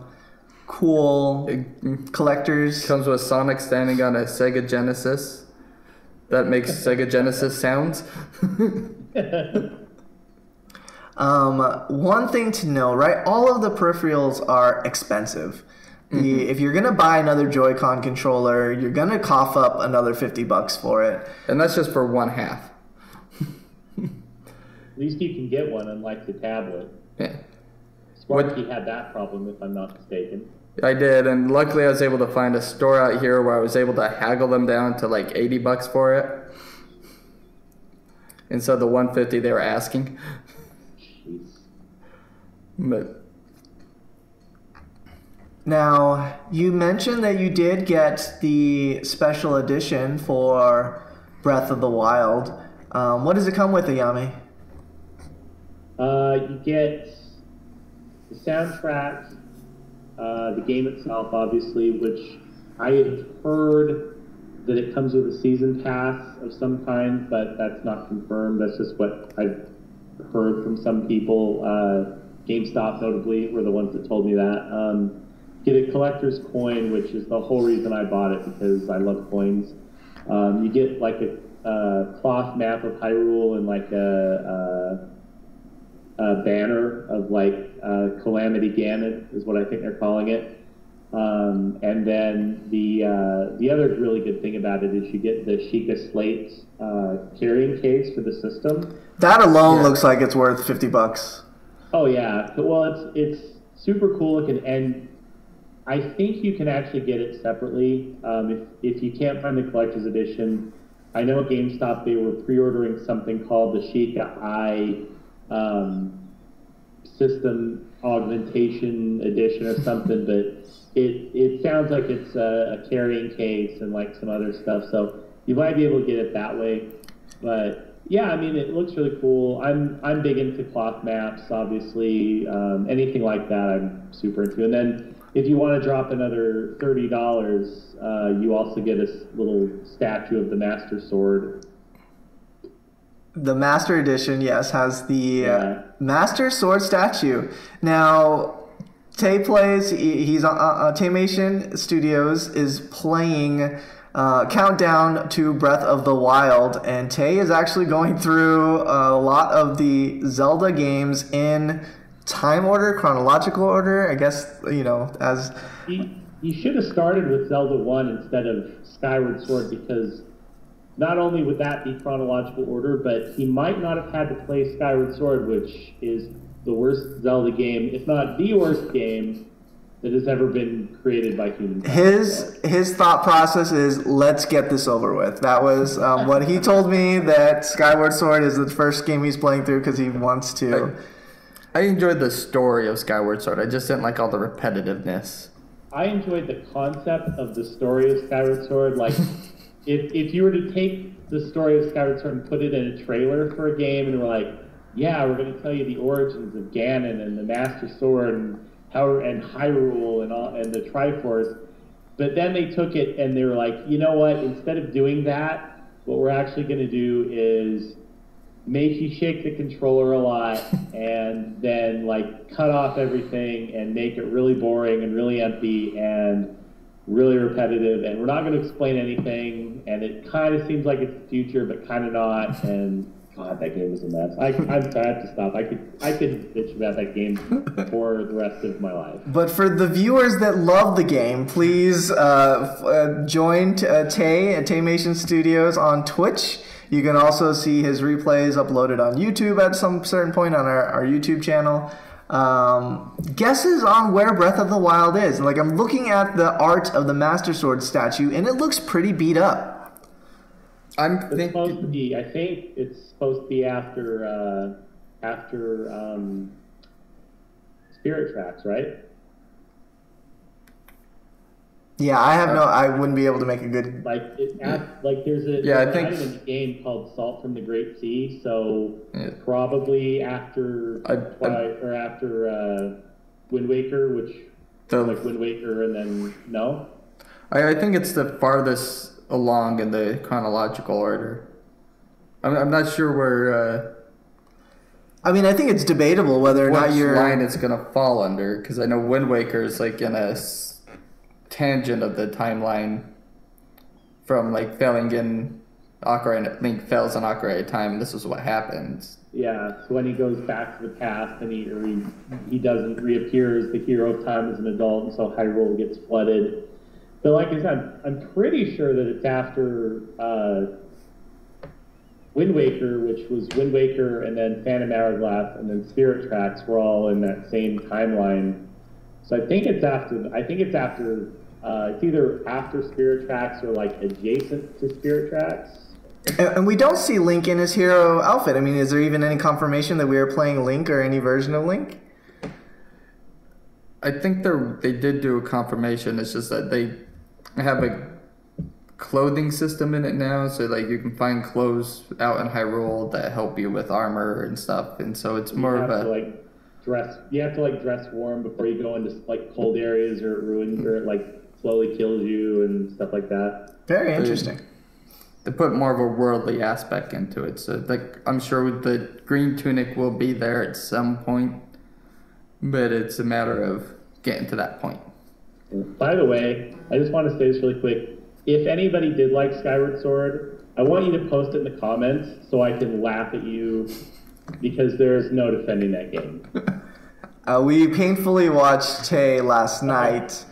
cool collectors. Comes with Sonic standing on a Sega Genesis. That makes Sega Genesis sounds. One thing to know, right? All of the peripherals are expensive. If you're going to buy another Joy-Con controller, you're going to cough up another $50 for it. And that's just for one half. At least you can get one, unlike the tablet. Yeah. Sparky had that problem, if I'm not mistaken. I did, and luckily I was able to find a store out here where I was able to haggle them down to like $80 for it. Instead of the $150 they were asking. Jeez. But now, you mentioned that you did get the special edition for Breath of the Wild. What does it come with, Ayame? You get the soundtrack, the game itself, obviously, which I have heard that it comes with a season pass of some kind, but that's not confirmed. That's just what I've heard from some people. GameStop, notably, were the ones that told me that. Get a collector's coin, which is the whole reason I bought it, because I love coins. You get like a cloth map of Hyrule and like a banner of like Calamity Ganon is what I think they're calling it. And then the other really good thing about it is you get the Sheikah Slate carrying case for the system. That alone looks like it's worth $50. Oh yeah, well it's super cool looking, and I think you can actually get it separately. If you can't find the collector's edition, I know at GameStop they were pre-ordering something called the Sheikah Eye System Augmentation Edition or something, but it sounds like it's a carrying case and like some other stuff, so you might be able to get it that way. But yeah, I mean, it looks really cool. I'm big into cloth maps, obviously. Anything like that I'm super into. And then if you want to drop another $30, you also get a little statue of the Master Sword. The Master Edition, yes, has the Master Sword statue. Now, Tay plays, he's on Taymation Studios is playing Countdown to Breath of the Wild, and Tay is actually going through a lot of the Zelda games in time order, chronological order, I guess, as... You should have started with Zelda 1 instead of Skyward Sword, because not only would that be chronological order, but he might not have had to play Skyward Sword, which is the worst Zelda game, if not the worst game that has ever been created by humans. His thought process is, let's get this over with. That was what he told me, that Skyward Sword is the first game he's playing through because he wants to... I enjoyed the story of Skyward Sword. I just didn't like all the repetitiveness. I enjoyed the concept of the story of Skyward Sword. Like, if you were to take the story of Skyward Sword and put it in a trailer for a game, and we're like, yeah, we're going to tell you the origins of Ganon and the Master Sword and Hyrule and the Triforce, but then they took it and they were like, you know what? Instead of doing that, what we're actually going to do is make you shake the controller a lot and then like cut off everything and make it really boring and really empty and really repetitive, and we're not going to explain anything, and it kind of seems like it's the future but kind of not, and God, that game is a mess. I'm sorry, I have to stop. I could bitch about that game for the rest of my life. But for the viewers that love the game, please join Tay at Taymation Studios on Twitch. You can also see his replays uploaded on YouTube at some certain point on our YouTube channel. Guesses on where Breath of the Wild is. Like, I'm looking at the art of the Master Sword statue, and it looks pretty beat up. I'm It's thinking. supposed to be. I think it's supposed to be after Spirit Tracks, right? Yeah, I wouldn't be able to make a good. Like there's Yeah, there's I an think- item in the game called Salt from the Great Sea, so Yeah. probably after Wind Waker, which like Wind Waker, and then no. I think it's the farthest along in the chronological order. I'm not sure where I mean, I think it's debatable whether or which not you're. line it's gonna fall under, because I know Wind Waker is like in a tangent of the timeline from like failing in Ocarina. Link fails in Ocarina of Time. This is what happens. Yeah, so when he goes back to the past and he doesn't reappear as the hero of time as an adult, and so Hyrule gets flooded. But like I said, I'm pretty sure that it's after Wind Waker, which was Wind Waker and then Phantom Hourglass and then Spirit Tracks were all in that same timeline. So I think it's after. It's either after Spirit Tracks or like adjacent to Spirit Tracks. And we don't see Link in his hero outfit. I mean, is there even any confirmation that we are playing Link or any version of Link? I think they did do a confirmation. It's just that they have a clothing system in it now, so like you can find clothes out in Hyrule that help you with armor and stuff, and so it's more of a you have to dress warm before you go into like cold areas or it ruins or it like slowly kills you and stuff like that. Very interesting. They put more of a worldly aspect into it, so like I'm sure the green tunic will be there at some point, but it's a matter of getting to that point. By the way, I just want to say this really quick. If anybody did like Skyward Sword, I want you to post it in the comments so I can laugh at you, because there's no defending that game. We painfully watched Tay last night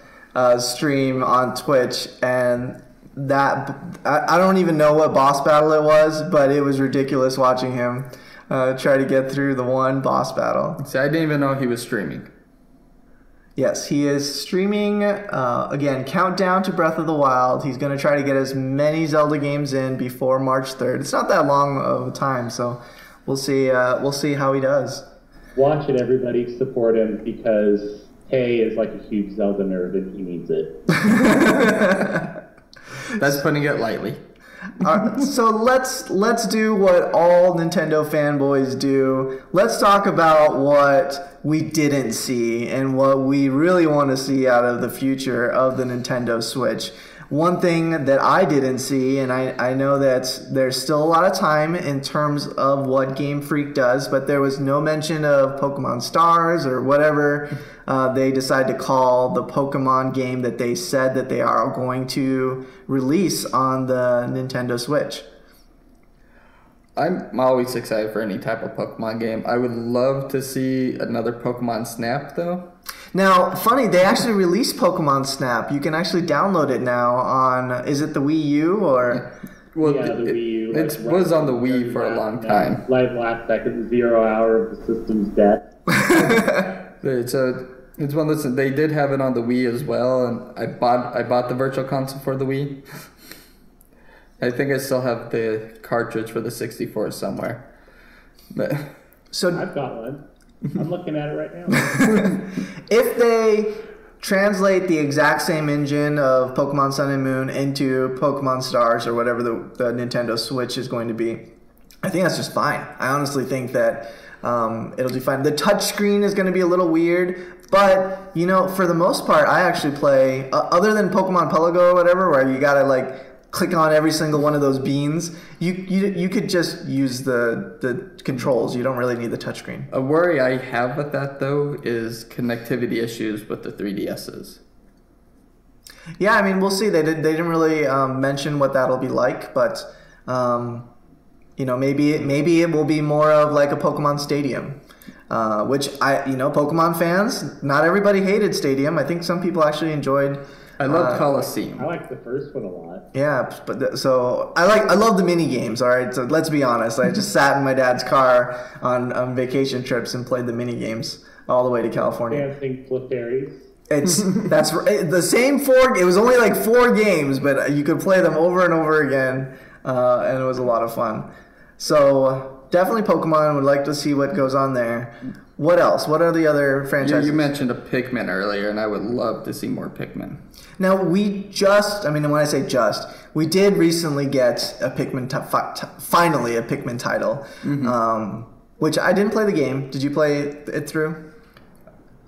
stream on Twitch, and that I don't even know what boss battle it was, but it was ridiculous watching him try to get through the one boss battle. See, I didn't even know he was streaming. Yes, he is streaming, again, countdown to Breath of the Wild. He's going to try to get as many Zelda games in before March 3rd. It's not that long of a time, so we'll see how he does. Watch it, everybody. Support him, because Tay is like a huge Zelda nerd and he needs it. That's putting it lightly. So let's do what all Nintendo fanboys do. Let's talk about what we didn't see and what we really want to see out of the future of the Nintendo Switch. One thing that I didn't see, and I know that there's still a lot of time in terms of what Game Freak does, but there was no mention of Pokemon Stars or whatever they decide to call the Pokemon game that they said that they are going to release on the Nintendo Switch. I'm always excited for any type of Pokemon game. I would love to see another Pokemon Snap, though. Now, funny, they actually released Pokemon Snap. You can actually download it now on, is it the Wii U or? Well, yeah, the Wii U. It was on the Wii for a long time. Live last second, 0 hour of the system's death. It's one of those. They did have it on the Wii as well, and I bought the Virtual Console for the Wii. I think I still have the cartridge for the 64 somewhere. But so I've got one. I'm looking at it right now. If they translate the exact same engine of Pokemon Sun and Moon into Pokemon Stars or whatever the Nintendo Switch is going to be, I think that's just fine. I honestly think that it'll do fine. The touchscreen is going to be a little weird, but you know, for the most part, I actually play other than Pokemon Pelago or whatever, where you gotta like click on every single one of those beans. You could just use the controls. You don't really need the touchscreen. a worry I have with that, though, is connectivity issues with the 3DSs. Yeah, I mean, we'll see. They didn't really mention what that'll be like, but you know, maybe it will be more of like a Pokemon Stadium, which Pokemon fans, not everybody hated Stadium. I think some people actually enjoyed. I love Coliseum. I like the first one a lot. Yeah, but so I love the mini games. All right, so let's be honest. I just sat in my dad's car on vacation trips and played the mini games all the way to California. Dancing Clefairies. That's the same four. It was only like 4 games, but you could play them over and over again. and it was a lot of fun. So definitely Pokemon. Would like to see what goes on there. What else? What are the other franchises? You mentioned a Pikmin earlier, and I would love to see more Pikmin. Now, when I say just, we did recently get a finally a Pikmin title, which I didn't play the game. Did you play it through?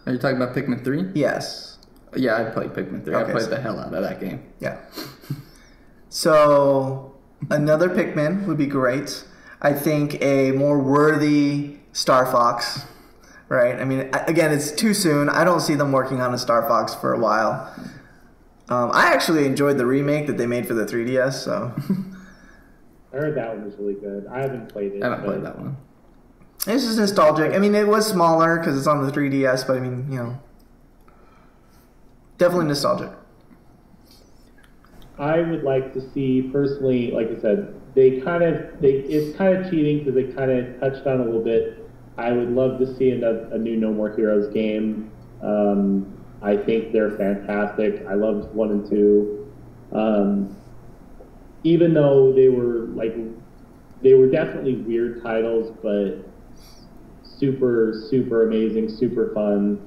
Are you talking about Pikmin 3? Yes. Yeah, I played Pikmin 3. Okay, I played the hell out of that game. Yeah. So, another Pikmin would be great. I think a more worthy Star Fox, right? I mean, again, it's too soon. I don't see them working on a Star Fox for a while. I actually enjoyed the remake that they made for the 3DS, so. I heard that one was really good. I haven't played it. I haven't played that one. It's just nostalgic. I mean, it was smaller because it's on the 3DS, but I mean, definitely nostalgic. I would like to see, personally, like I said, it's kind of cheating because they kind of touched on it a little bit. I would love to see a new No More Heroes game. I think they're fantastic. I loved 1 and 2. Even though they were definitely weird titles, but super, super amazing, super fun.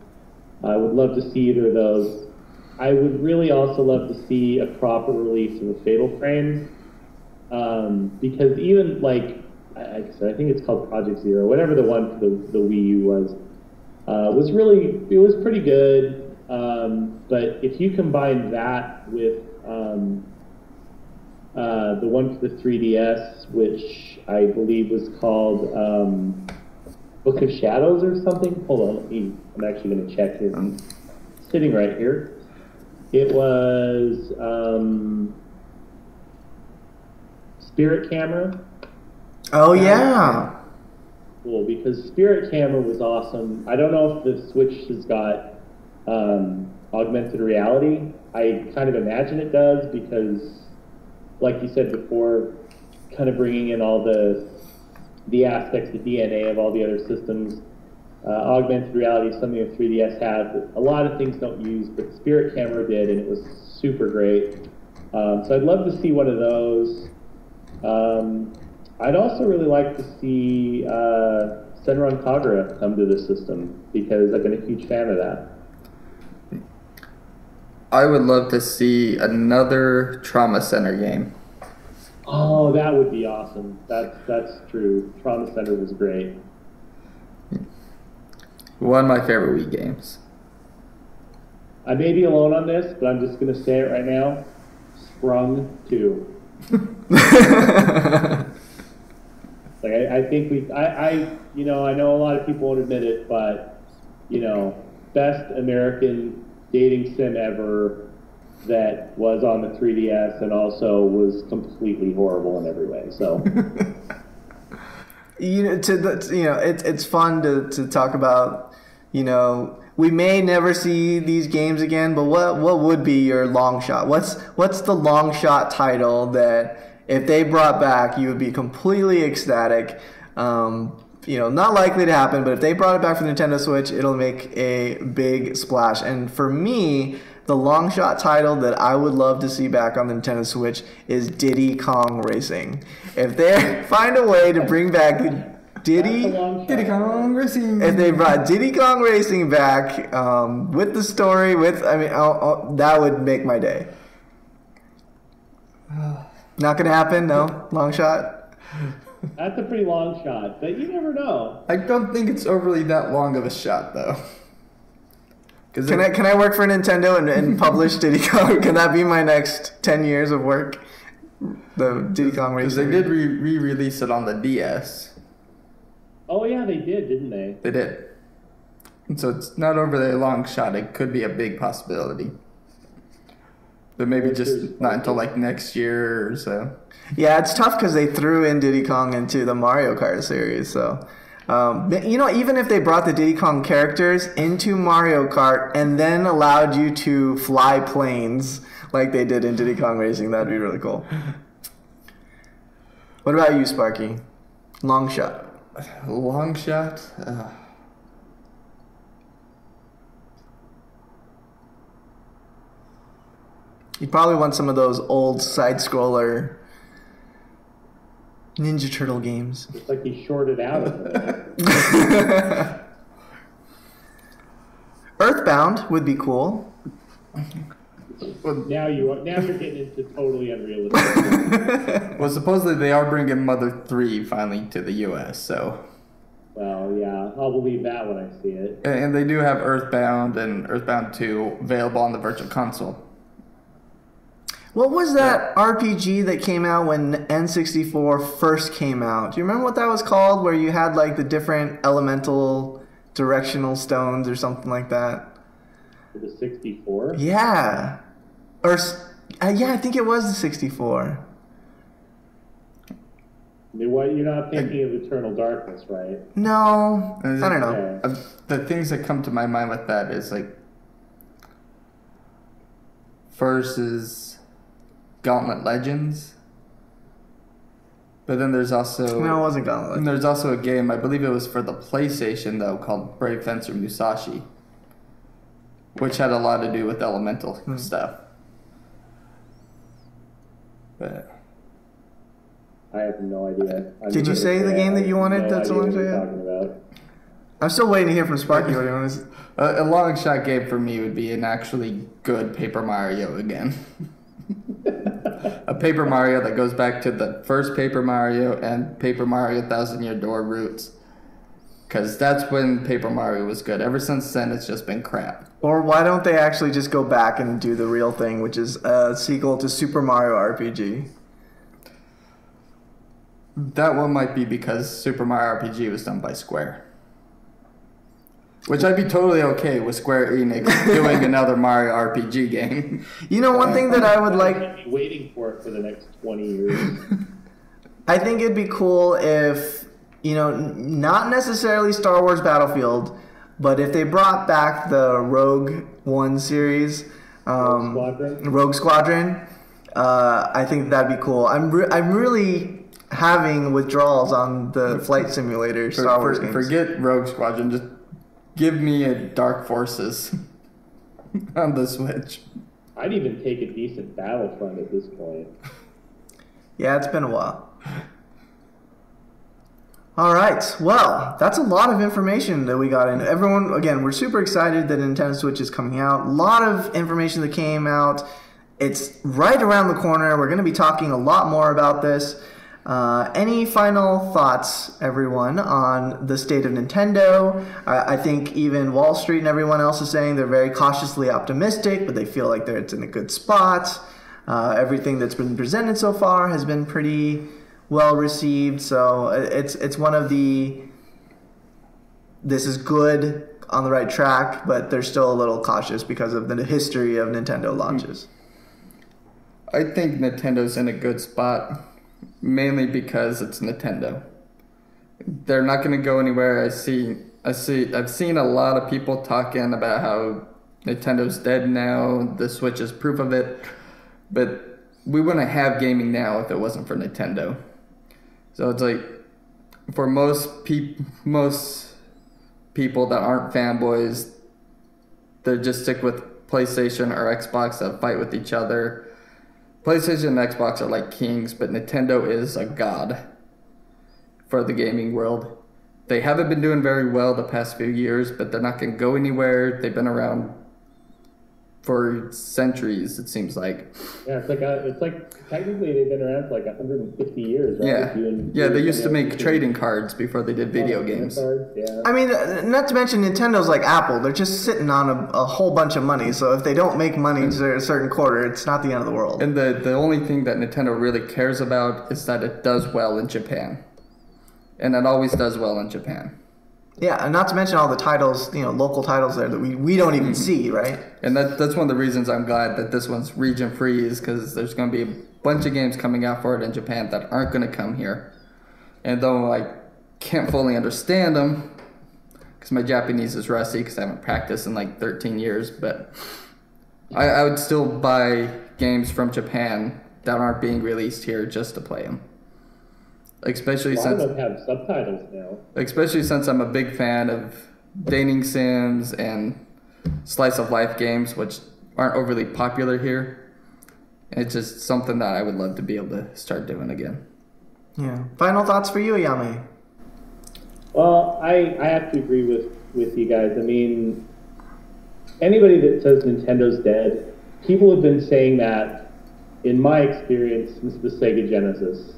I would love to see either of those. I would really also love to see a proper release of the Fatal Frame, because even like I said, I think it's called Project Zero, whatever the one for the Wii U was pretty good. But if you combine that with the one for the 3DS, which I believe was called Book of Shadows or something. Hold on, I'm actually going to check here. I'm sitting right here. It was Spirit Camera. Oh, yeah. Cool, because Spirit Camera was awesome. I don't know if the Switch has got augmented reality. I kind of imagine it does because, like you said before, kind of bringing in all the aspects, the DNA of all the other systems. Augmented reality is something that 3DS had that a lot of things don't use, but Spirit Camera did, and it was super great. So I'd love to see one of those. I'd also really like to see Senran Kagura come to the system because I've been a huge fan of that. I would love to see another Trauma Center game. Oh, that would be awesome. That's true. Trauma Center was great. One of my favorite Wii games. I may be alone on this, but I'm just going to say it right now. Sprung 2. I think I know a lot of people won't admit it, but, best American dating sim ever that was on the 3DS and also was completely horrible in every way. So, it's fun to talk about. We may never see these games again, but what would be your long shot? What's the long shot title that if they brought back, you would be completely ecstatic? Not likely to happen, but if they brought it back for the Nintendo Switch, it'll make a big splash. And for me, the long shot title that I would love to see back on the Nintendo Switch is Diddy Kong Racing. If they find a way to bring back Diddy Kong Racing, if they brought Diddy Kong Racing back with the story, that would make my day. Not gonna happen. No long shot. That's a pretty long shot, but you never know. I don't think it's overly that long of a shot, though. Can I work for Nintendo and publish Diddy Kong? Can that be my next 10 years of work? The Diddy Kong Racing. Because they did re-release it on the DS. Oh yeah, they did, didn't they? They did. And so it's not overly a long shot. It could be a big possibility. But maybe just not until like next year or so. Yeah, it's tough because they threw in Diddy Kong into the Mario Kart series. So, even if they brought the Diddy Kong characters into Mario Kart and then allowed you to fly planes like they did in Diddy Kong Racing, that'd be really cool. What about you, Sparky? Long shot. Long shot? You probably want some of those old side-scroller Ninja Turtle games. It's like he shorted out of it. Earthbound would be cool. Now you're getting into totally unrealistic. Well, supposedly they are bringing Mother 3 finally to the U.S., so... Well, yeah, I'll believe that when I see it. And they do have Earthbound and Earthbound 2 available on the Virtual Console. What was that RPG that came out when N64 first came out? Do you remember what that was called? Where you had like the different elemental directional stones or something like that? For the 64? Yeah. Yeah, I think it was the 64. You're not thinking of Eternal Darkness, right? No, I don't know. Okay. The things that come to my mind with that is like first is Gauntlet Legends, but then there's also No, it wasn't Gauntlet Legends. There's also a game, I believe it was for the PlayStation though, called Brave Fencer Musashi, which had a lot to do with elemental stuff. But I have no idea. Did you say the game that you wanted? No That's idea what what you're talking about. I'm still waiting to hear from Sparky what he wants. a long shot game for me would be an actually good Paper Mario again. A Paper Mario that goes back to the first Paper Mario and Paper Mario Thousand Year Door roots. Because that's when Paper Mario was good. Ever since then, it's just been crap. Or why don't they actually just go back and do the real thing, which is a sequel to Super Mario RPG? That one might be because Super Mario RPG was done by Square. Which I'd be totally okay with Square Enix doing another Mario RPG game. You know, one thing that I would like... I'd be waiting for it for the next 20 years. I think it'd be cool if, you know, not necessarily Star Wars Battlefield, but if they brought back the Rogue One series, Rogue Squadron, I think that'd be cool. I'm really having withdrawals on the flight simulator Star Wars games. Forget Rogue Squadron, just give me a Dark Forces on the Switch. I'd even take a decent Battlefront at this point. Yeah, it's been a while. All right, well, that's a lot of information that we got in. Everyone, again, we're super excited that Nintendo Switch is coming out. A lot of information that came out. It's right around the corner. We're going to be talking a lot more about this. Any final thoughts, everyone, on the state of Nintendo? I think even Wall Street and everyone else is saying they're very cautiously optimistic, but they feel like it's in a good spot. Everything that's been presented so far has been pretty well received, so it's one of the this is good, on the right track, but they're still a little cautious because of the history of Nintendo launches. I think Nintendo's in a good spot, mainly because it's Nintendo. They're not going to go anywhere. I've seen a lot of people talking about how Nintendo's dead now. The Switch is proof of it, but we wouldn't have gaming now if it wasn't for Nintendo. So it's like, for most people that aren't fanboys, they just stick with PlayStation or Xbox that fight with each other. PlayStation and Xbox are like kings, but Nintendo is a god for the gaming world. They haven't been doing very well the past few years, but they're not going to go anywhere. They've been around for centuries, it seems like. Yeah, it's like technically they've been around for like 150 years, right? Yeah, they used to make trading cards before they did video games. Yeah. I mean, not to mention Nintendo's like Apple. They're just sitting on a whole bunch of money, so if they don't make money to a certain quarter, it's not the end of the world. And the only thing that Nintendo really cares about is that it does well in Japan. And it always does well in Japan. Yeah, and not to mention all the titles, local titles there that we don't even see, right? And that's one of the reasons I'm glad that this one's region free, is because there's going to be a bunch of games coming out for it in Japan that aren't going to come here. And though I can't fully understand them, because my Japanese is rusty because I haven't practiced in like 13 years, but I would still buy games from Japan that aren't being released here just to play them. Especially a lot since of them have subtitles now. Especially since I'm a big fan of dating sims and slice of life games, which aren't overly popular here. It's just something that I would love to be able to start doing again. Yeah. Final thoughts for you, Ayame? Well, I have to agree with you guys. I mean, anybody that says Nintendo's dead, people have been saying that, in my experience, since the Sega Genesis.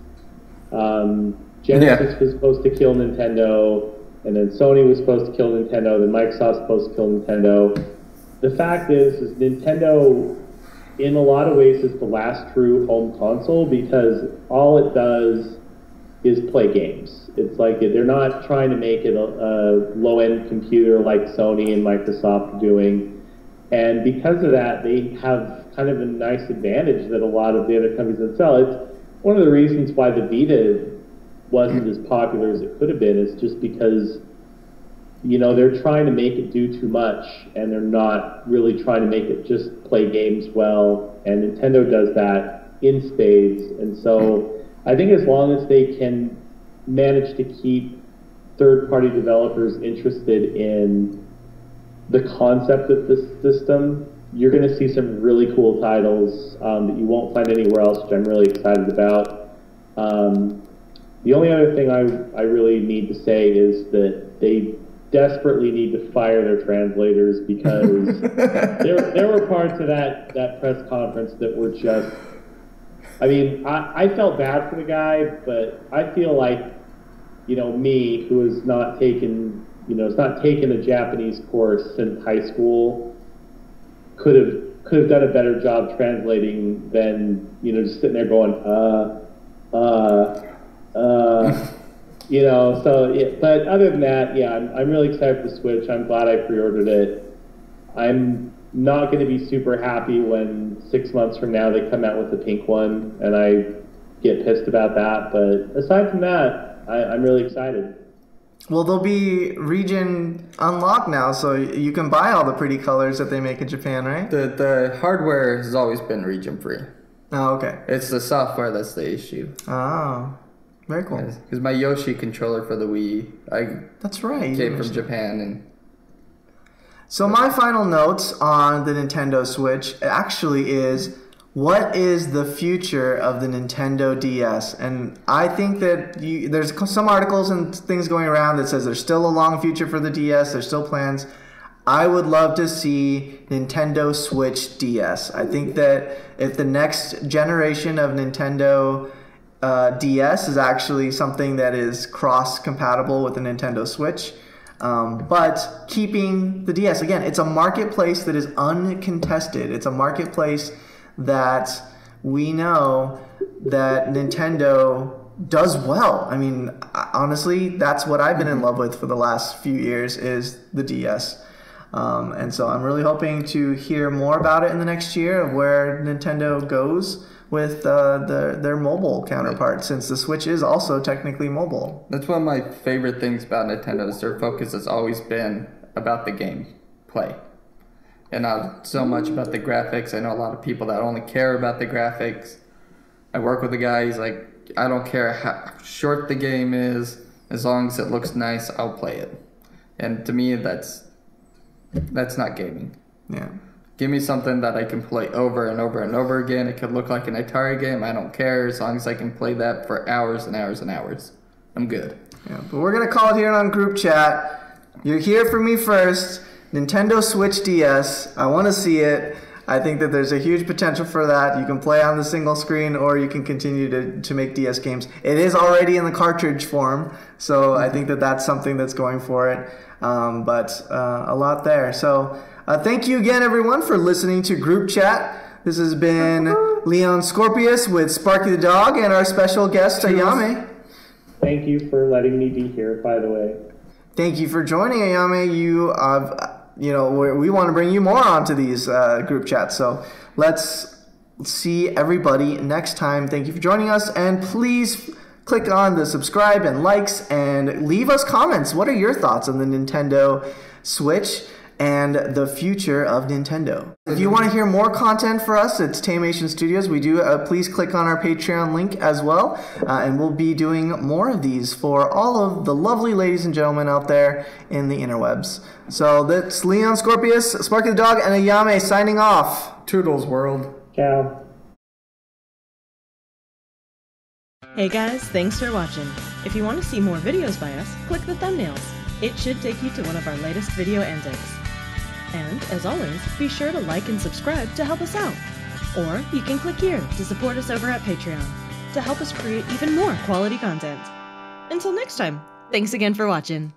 Genesis was supposed to kill Nintendo, and then Sony was supposed to kill Nintendo, then Microsoft's supposed to kill Nintendo. The fact is Nintendo, in a lot of ways, is the last true home console because all it does is play games. It's like they're not trying to make it a low-end computer like Sony and Microsoft are doing. And because of that, they have kind of a nice advantage that a lot of the other companies that sell. It's one of the reasons why the Vita wasn't as popular as it could have been is just because, they're trying to make it do too much and they're not really trying to make it just play games well. And Nintendo does that in spades. And so I think as long as they can manage to keep third-party developers interested in the concept of this system, you're going to see some really cool titles that you won't find anywhere else, which I'm really excited about. The only other thing I really need to say is that they desperately need to fire their translators because there were parts of that press conference that were just, I mean, I felt bad for the guy, but I feel like, me, who has not taken a Japanese course since high school, could have done a better job translating than, just sitting there going, but other than that, yeah, I'm really excited for the Switch. I'm glad I pre-ordered it. I'm not going to be super happy when 6 months from now they come out with the pink one and I get pissed about that. But aside from that, I'm really excited. Well, they'll be region unlocked now, so you can buy all the pretty colors that they make in Japan, right? The hardware has always been region free. Oh, okay. It's the software that's the issue. Oh, very cool. Because my Yoshi controller for the Wii, that's right, came from Japan. And so my final notes on the Nintendo Switch actually is, what is the future of the Nintendo DS? And I think that there's some articles and things going around that says there's still a long future for the DS. There's still plans. I would love to see Nintendo Switch DS. I think that if the next generation of Nintendo DS is actually something that is cross-compatible with the Nintendo Switch, but keeping the DS. Again, it's a marketplace that is uncontested. It's a marketplace that we know that Nintendo does well. I mean, honestly, that's what I've been in love with for the last few years is the DS. And so I'm really hoping to hear more about it in the next year of where Nintendo goes with their mobile counterpart, since the Switch is also technically mobile. That's one of my favorite things about Nintendo is their focus has always been about the game play. And not so much about the graphics. I know a lot of people that only care about the graphics. I work with a guy, he's like, I don't care how short the game is, as long as it looks nice, I'll play it. And to me, that's not gaming. Yeah. Give me something that I can play over and over and over again. It could look like an Atari game, I don't care, as long as I can play that for hours and hours and hours. I'm good. Yeah, but we're going to call it here on group chat. You're here for me first. Nintendo Switch DS. I want to see it. I think that there's a huge potential for that. You can play on the single screen or you can continue to make DS games. It is already in the cartridge form, so I think that that's something that's going for it. But a lot there. So thank you again, everyone, for listening to Group Chat. This has been Leon Scorpius with Sparky the dog and our special guest, Ayame. Thank you for letting me be here, by the way. Thank you for joining, Ayame. We want to bring you more onto these group chats. So let's see everybody next time. Thank you for joining us. And please click on the subscribe and likes and leave us comments. What are your thoughts on the Nintendo Switch and the future of Nintendo? If you want to hear more content for us, it's Taymation Studios. We do. Please click on our Patreon link as well, and we'll be doing more of these for all of the lovely ladies and gentlemen out there in the interwebs. So that's Leon Scorpius, Sparky the dog, and Ayame signing off. Toodles, world. Ciao. Hey guys, thanks for watching. If you want to see more videos by us, click the thumbnails. It should take you to one of our latest video antics. And, as always, be sure to like and subscribe to help us out. Or you can click here to support us over at Patreon to help us create even more quality content. Until next time, thanks again for watching.